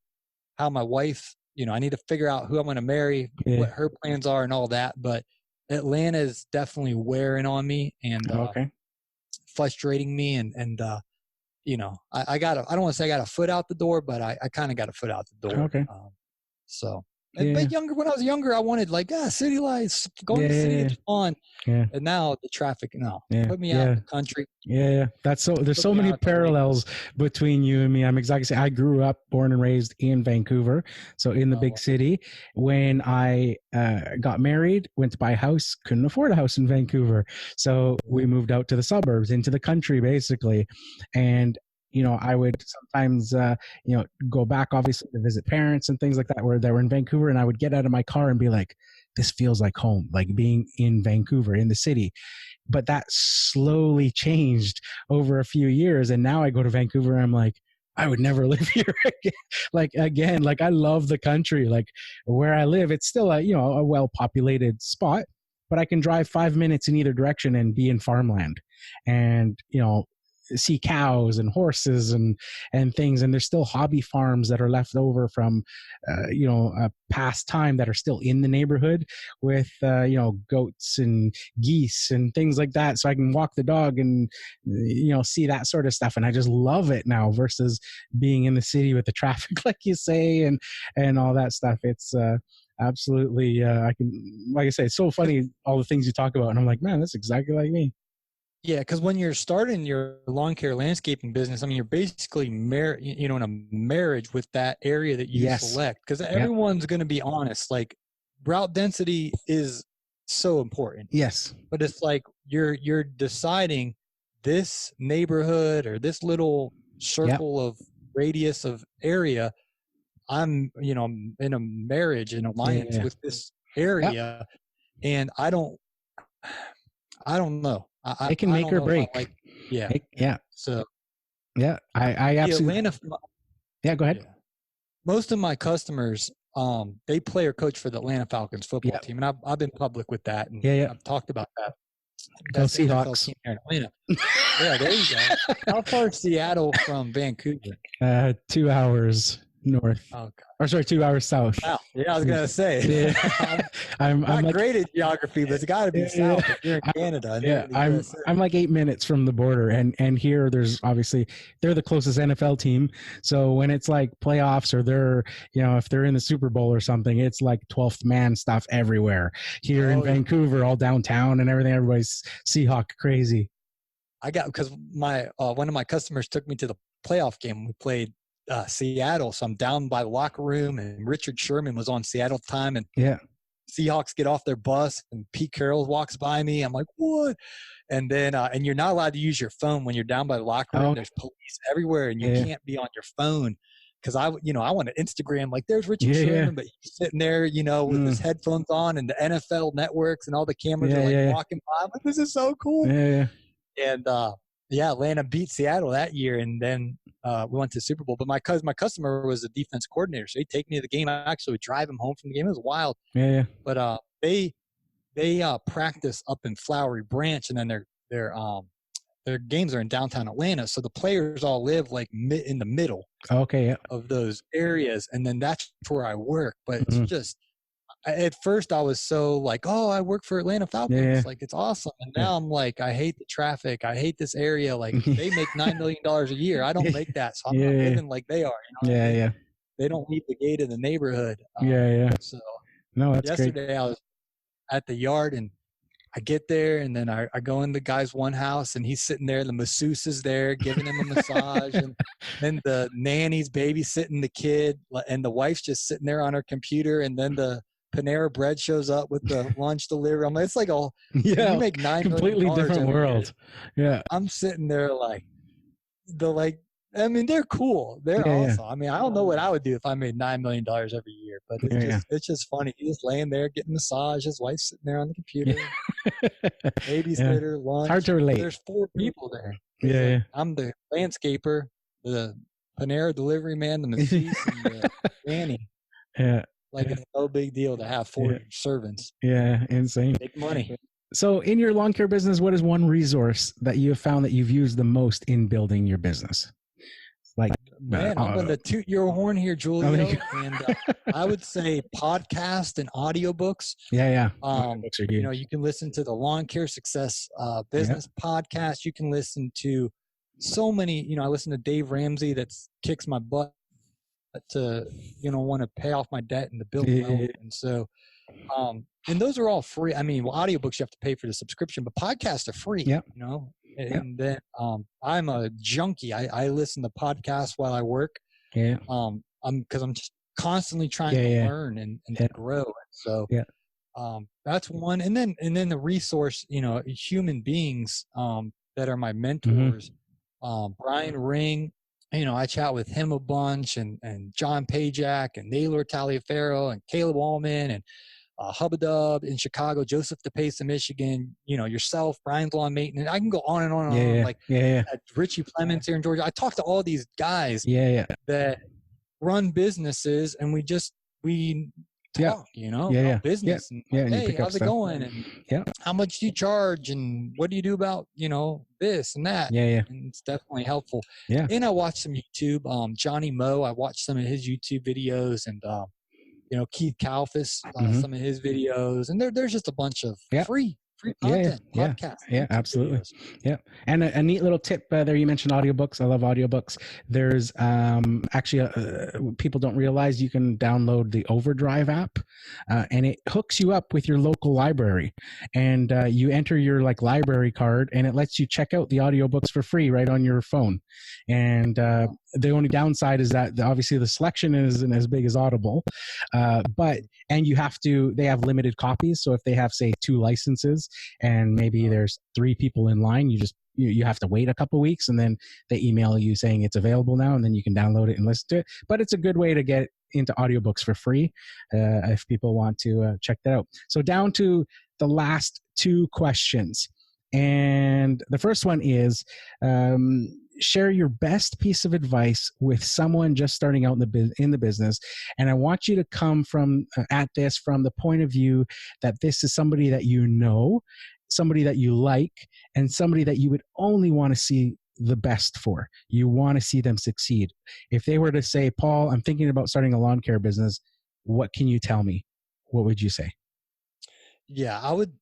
how my wife, I need to figure out who I'm going to marry, what her plans are and all that. But Atlanta is definitely wearing on me and frustrating me. And I don't want to say I got a foot out the door, but I kind of got a foot out the door. But when I was younger, I wanted city lights, going to the city, it's fun. And now the traffic, put me out in the country. There's so many parallels between you and me. I'm exactly saying, I grew up, born and raised in Vancouver, so in the big city. When I got married, went to buy a house, couldn't afford a house in Vancouver, so we moved out to the suburbs, into the country, basically. And I would sometimes, go back, obviously, to visit parents and things like that, where they were in Vancouver, and I would get out of my car and be like, this feels like home, like being in Vancouver, in the city. But that slowly changed over a few years. And now I go to Vancouver and I'm like, I would never live here again. I love the country, where I live. It's still a well-populated spot, but I can drive 5 minutes in either direction and be in farmland and, see cows and horses and things. And there's still hobby farms that are left over from, a past time that are still in the neighborhood with, goats and geese and things like that. So I can walk the dog and, see that sort of stuff. And I just love it now versus being in the city with the traffic, like you say, and all that stuff. It's, absolutely. Like I say, it's so funny, all the things you talk about. And I'm like, man, that's exactly like me. Yeah, because when you're starting your lawn care landscaping business, I mean, you're basically in a marriage with that area that you select. Because everyone's going to be honest. Route density is so important. Yes. But it's like you're deciding this neighborhood or this little circle of radius of area. I'm in a marriage, an alliance with this area, and I don't know. It can make or break. So I absolutely. Atlanta. Go ahead. Yeah. Most of my customers, they play or coach for the Atlanta Falcons football team, and I've been public with that, and I've talked about that. Go Seahawks. Team here in Atlanta. Yeah, there you go. How far is Seattle from Vancouver? 2 hours north. Oh, or sorry, 2 hours south. Wow. Yeah, I was gonna say. I'm not like, great at geography, but it's got to be south if you're in Canada. I'm like 8 minutes from the border, and here there's obviously they're the closest NFL team. So when it's like playoffs or they're if they're in the Super Bowl or something, it's like 12th man stuff everywhere. Here in Vancouver, all downtown and everything, everybody's Seahawk crazy. Because my one of my customers took me to the playoff game. We played Seattle, so I'm down by the locker room, and Richard Sherman was on Seattle time, and Seahawks get off their bus, and Pete Carroll walks by me. I'm like, what? And then and you're not allowed to use your phone when you're down by the locker room. There's police everywhere, and you can't be on your phone because I want to Instagram like there's Richard Sherman, but he's sitting there, with his headphones on, and the NFL networks and all the cameras are walking by. I'm like, this is so cool. And Atlanta beat Seattle that year, and then we went to the Super Bowl. But my customer was a defense coordinator, so he'd take me to the game. I actually would drive him home from the game. It was wild. But they practice up in Flowery Branch, and then their games are in downtown Atlanta. So the players all live like in the middle of those areas, and then that's where I work. But it's just at first I was so like, oh, I work for Atlanta Falcons. Like, it's awesome. And now I'm like, I hate the traffic. I hate this area. Like, they make $9 million a year. I don't make that. So I'm not living like they are. They don't leave the gate of the neighborhood. So that's yesterday great. I was at the yard, and I get there, and then I go in the guy's one house, and he's sitting there. The masseuse is there giving him a massage, and then the nanny's babysitting the kid, and the wife's just sitting there on her computer, and then the Panera Bread shows up with the lunch delivery. I'm like, it's like you make $9 completely million different world. I'm sitting there they're cool. They're awesome. I mean, I don't know what I would do if I made $9 million every year, but it's just funny. He's just laying there getting massage. His wife's sitting there on the computer. Babysitter, lunch. It's hard to relate. There's 4 people there. I'm the landscaper, the Panera delivery man, the masseuse, and the nanny. Like, it's no big deal to have 4 servants. Insane. Make money. So in your lawn care business, what is one resource that you have found that you've used the most in building your business? Like, man, I'm going to toot your horn here, Julio. And I would say podcast and audiobooks. Books are good. You can listen to the Lawncare Success business podcast. You can listen to so many, I listen to Dave Ramsey that kicks my butt to want to pay off my debt and to build wealth. And so and those are all free. I mean, audiobooks you have to pay for the subscription, but podcasts are free. And then I'm a junkie. I listen to podcasts while I work. I'm just constantly trying to learn and to grow. So that's one. And then the resource, human beings that are my mentors. Brian Ring, I chat with him a bunch, and John Pajak, and Naylor Taliaferro, and Caleb Allman, and Hubadub in Chicago, Joseph DePace in Michigan, yourself, Brian's Lawn Maintenance. I can go on and on and on. Richie Clements here in Georgia. I talk to all these guys that run businesses, and we talk, about business. And hey, how's it going? And how much do you charge? And what do you do about, this and that? And it's definitely helpful. And I watch some YouTube. Johnny Moe, I watched some of his YouTube videos, and Keith Kalfas, some of his videos, and there's just a bunch of free free Yeah, content, yeah, podcasts, yeah, YouTube absolutely. videos. Yeah. And a neat little tip there, you mentioned audiobooks. I love audiobooks. There's actually, people don't realize you can download the Overdrive app, and it hooks you up with your local library. And you enter your like library card, and it lets you check out the audiobooks for free right on your phone. And the only downside is that obviously the selection isn't as big as Audible, but and they have limited copies. So if they have, say, 2 licenses and maybe there's 3 people in line, you have to wait a couple weeks, and then they email you saying it's available now, and then you can download it and listen to it. But it's a good way to get into audiobooks for free if people want to check that out. So down to the last 2 questions. And the first one is, share your best piece of advice with someone just starting out in the business. And I want you to come at this from the point of view that this is somebody that you know, somebody that you like, and somebody that you would only want to see the best for. You want to see them succeed. If they were to say, Paul, I'm thinking about starting a lawn care business, what can you tell me? What would you say? Yeah, I would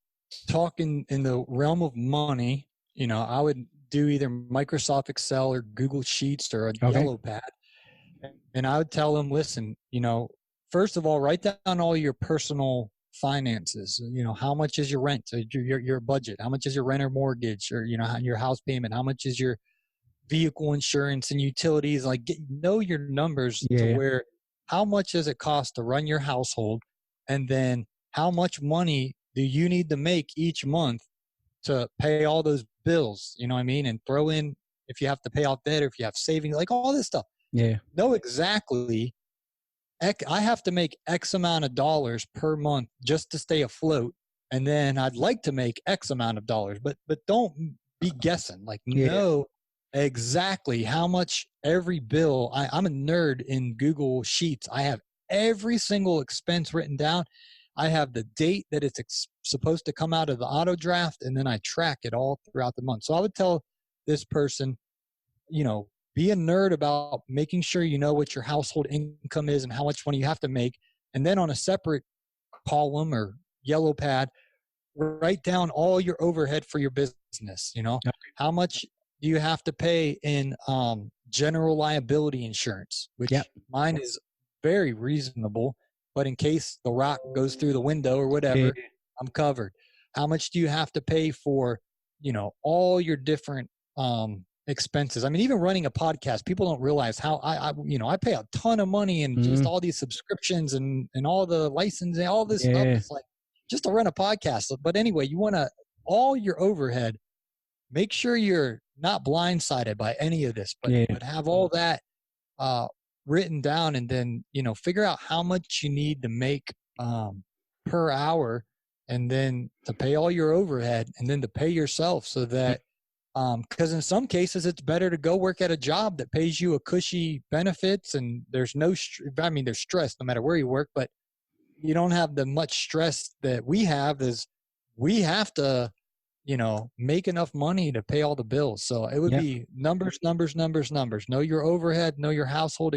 talk in the realm of money. I would do either Microsoft Excel or Google Sheets or a yellow pad. And I would tell them, listen, first of all, write down all your personal finances. How much is your rent, your budget? How much is your rent or mortgage, or, your house payment? How much is your vehicle insurance and utilities? Like, know your numbers to where, how much does it cost to run your household? And then how much money do you need to make each month to pay all those bills? You know what I mean? And throw in, if you have to pay off debt or if you have savings, like all this stuff. Yeah. Know exactly, I have to make X amount of dollars per month just to stay afloat. And then I'd like to make X amount of dollars, but don't be guessing. Like, know exactly how much every bill. I'm a nerd in Google Sheets. I have every single expense written down. I have the date that it's supposed to come out of the auto draft, and then I track it all throughout the month. So I would tell this person, be a nerd about making sure you know what your household income is and how much money you have to make. And then on a separate column or yellow pad, write down all your overhead for your business. How much do you have to pay in general liability insurance, which mine is very reasonable, but in case the rock goes through the window or whatever, I'm covered. How much do you have to pay for, all your different expenses? I mean, even running a podcast, people don't realize how I pay a ton of money in just all these subscriptions and all the licensing, all this stuff. It's like just to run a podcast. But anyway, you want to, all your overhead, make sure you're not blindsided by any of this, but have all that written down, and then, figure out how much you need to make per hour, and then to pay all your overhead, and then to pay yourself, so that because in some cases it's better to go work at a job that pays you a cushy benefits, and there's there's stress no matter where you work, but you don't have the much stress that we have. Is we have to make enough money to pay all the bills. So it would be numbers. Know your overhead, know your household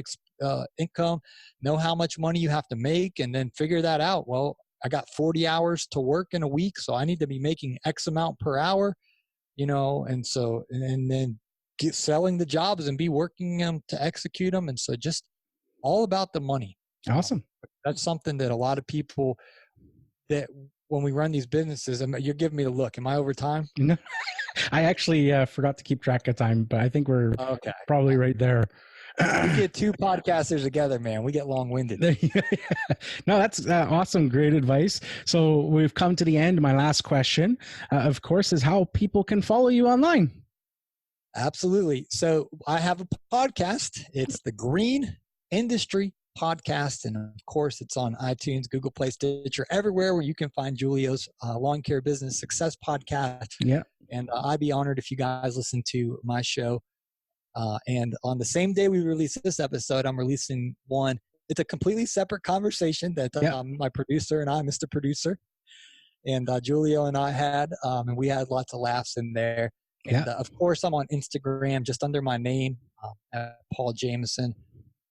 income, know how much money you have to make, and then figure that out. Well, I got 40 hours to work in a week, so I need to be making X amount per hour, and so, and then selling the jobs and be working them to execute them. And so just all about the money. Awesome. That's something that a lot of people, that when we run these businesses, and you're giving me the look, am I over time? No, I actually forgot to keep track of time, but I think we're probably right there. We get 2 podcasters together, man. We get long-winded. No, that's awesome. Great advice. So we've come to the end. My last question, of course, is how people can follow you online. Absolutely. So I have a podcast. It's the Green Industry Podcast, and of course it's on iTunes, Google Play, Stitcher, everywhere where you can find Julio's Lawn Care Business Success podcast. And I'd be honored if you guys listen to my show. And on the same day we release this episode, I'm releasing one. It's a completely separate conversation that my producer and I, Mr. Producer, and Julio and I had, and we had lots of laughs in there. And of course I'm on Instagram just under my name, Paul Jamison.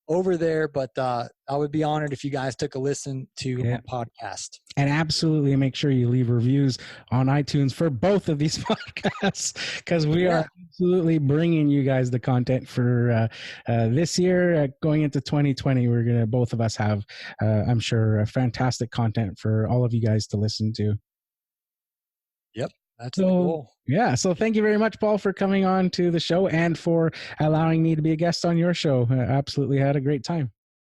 over there. But I would be honored if you guys took a listen to my podcast. And absolutely make sure you leave reviews on iTunes for both of these podcasts, because we are absolutely bringing you guys the content for this year. Going into 2020, we're going to, both of us have, I'm sure, fantastic content for all of you guys to listen to. Yep, that's the goal. Yeah, so thank you very much, Paul, for coming on to the show and for allowing me to be a guest on your show. I absolutely had a great time.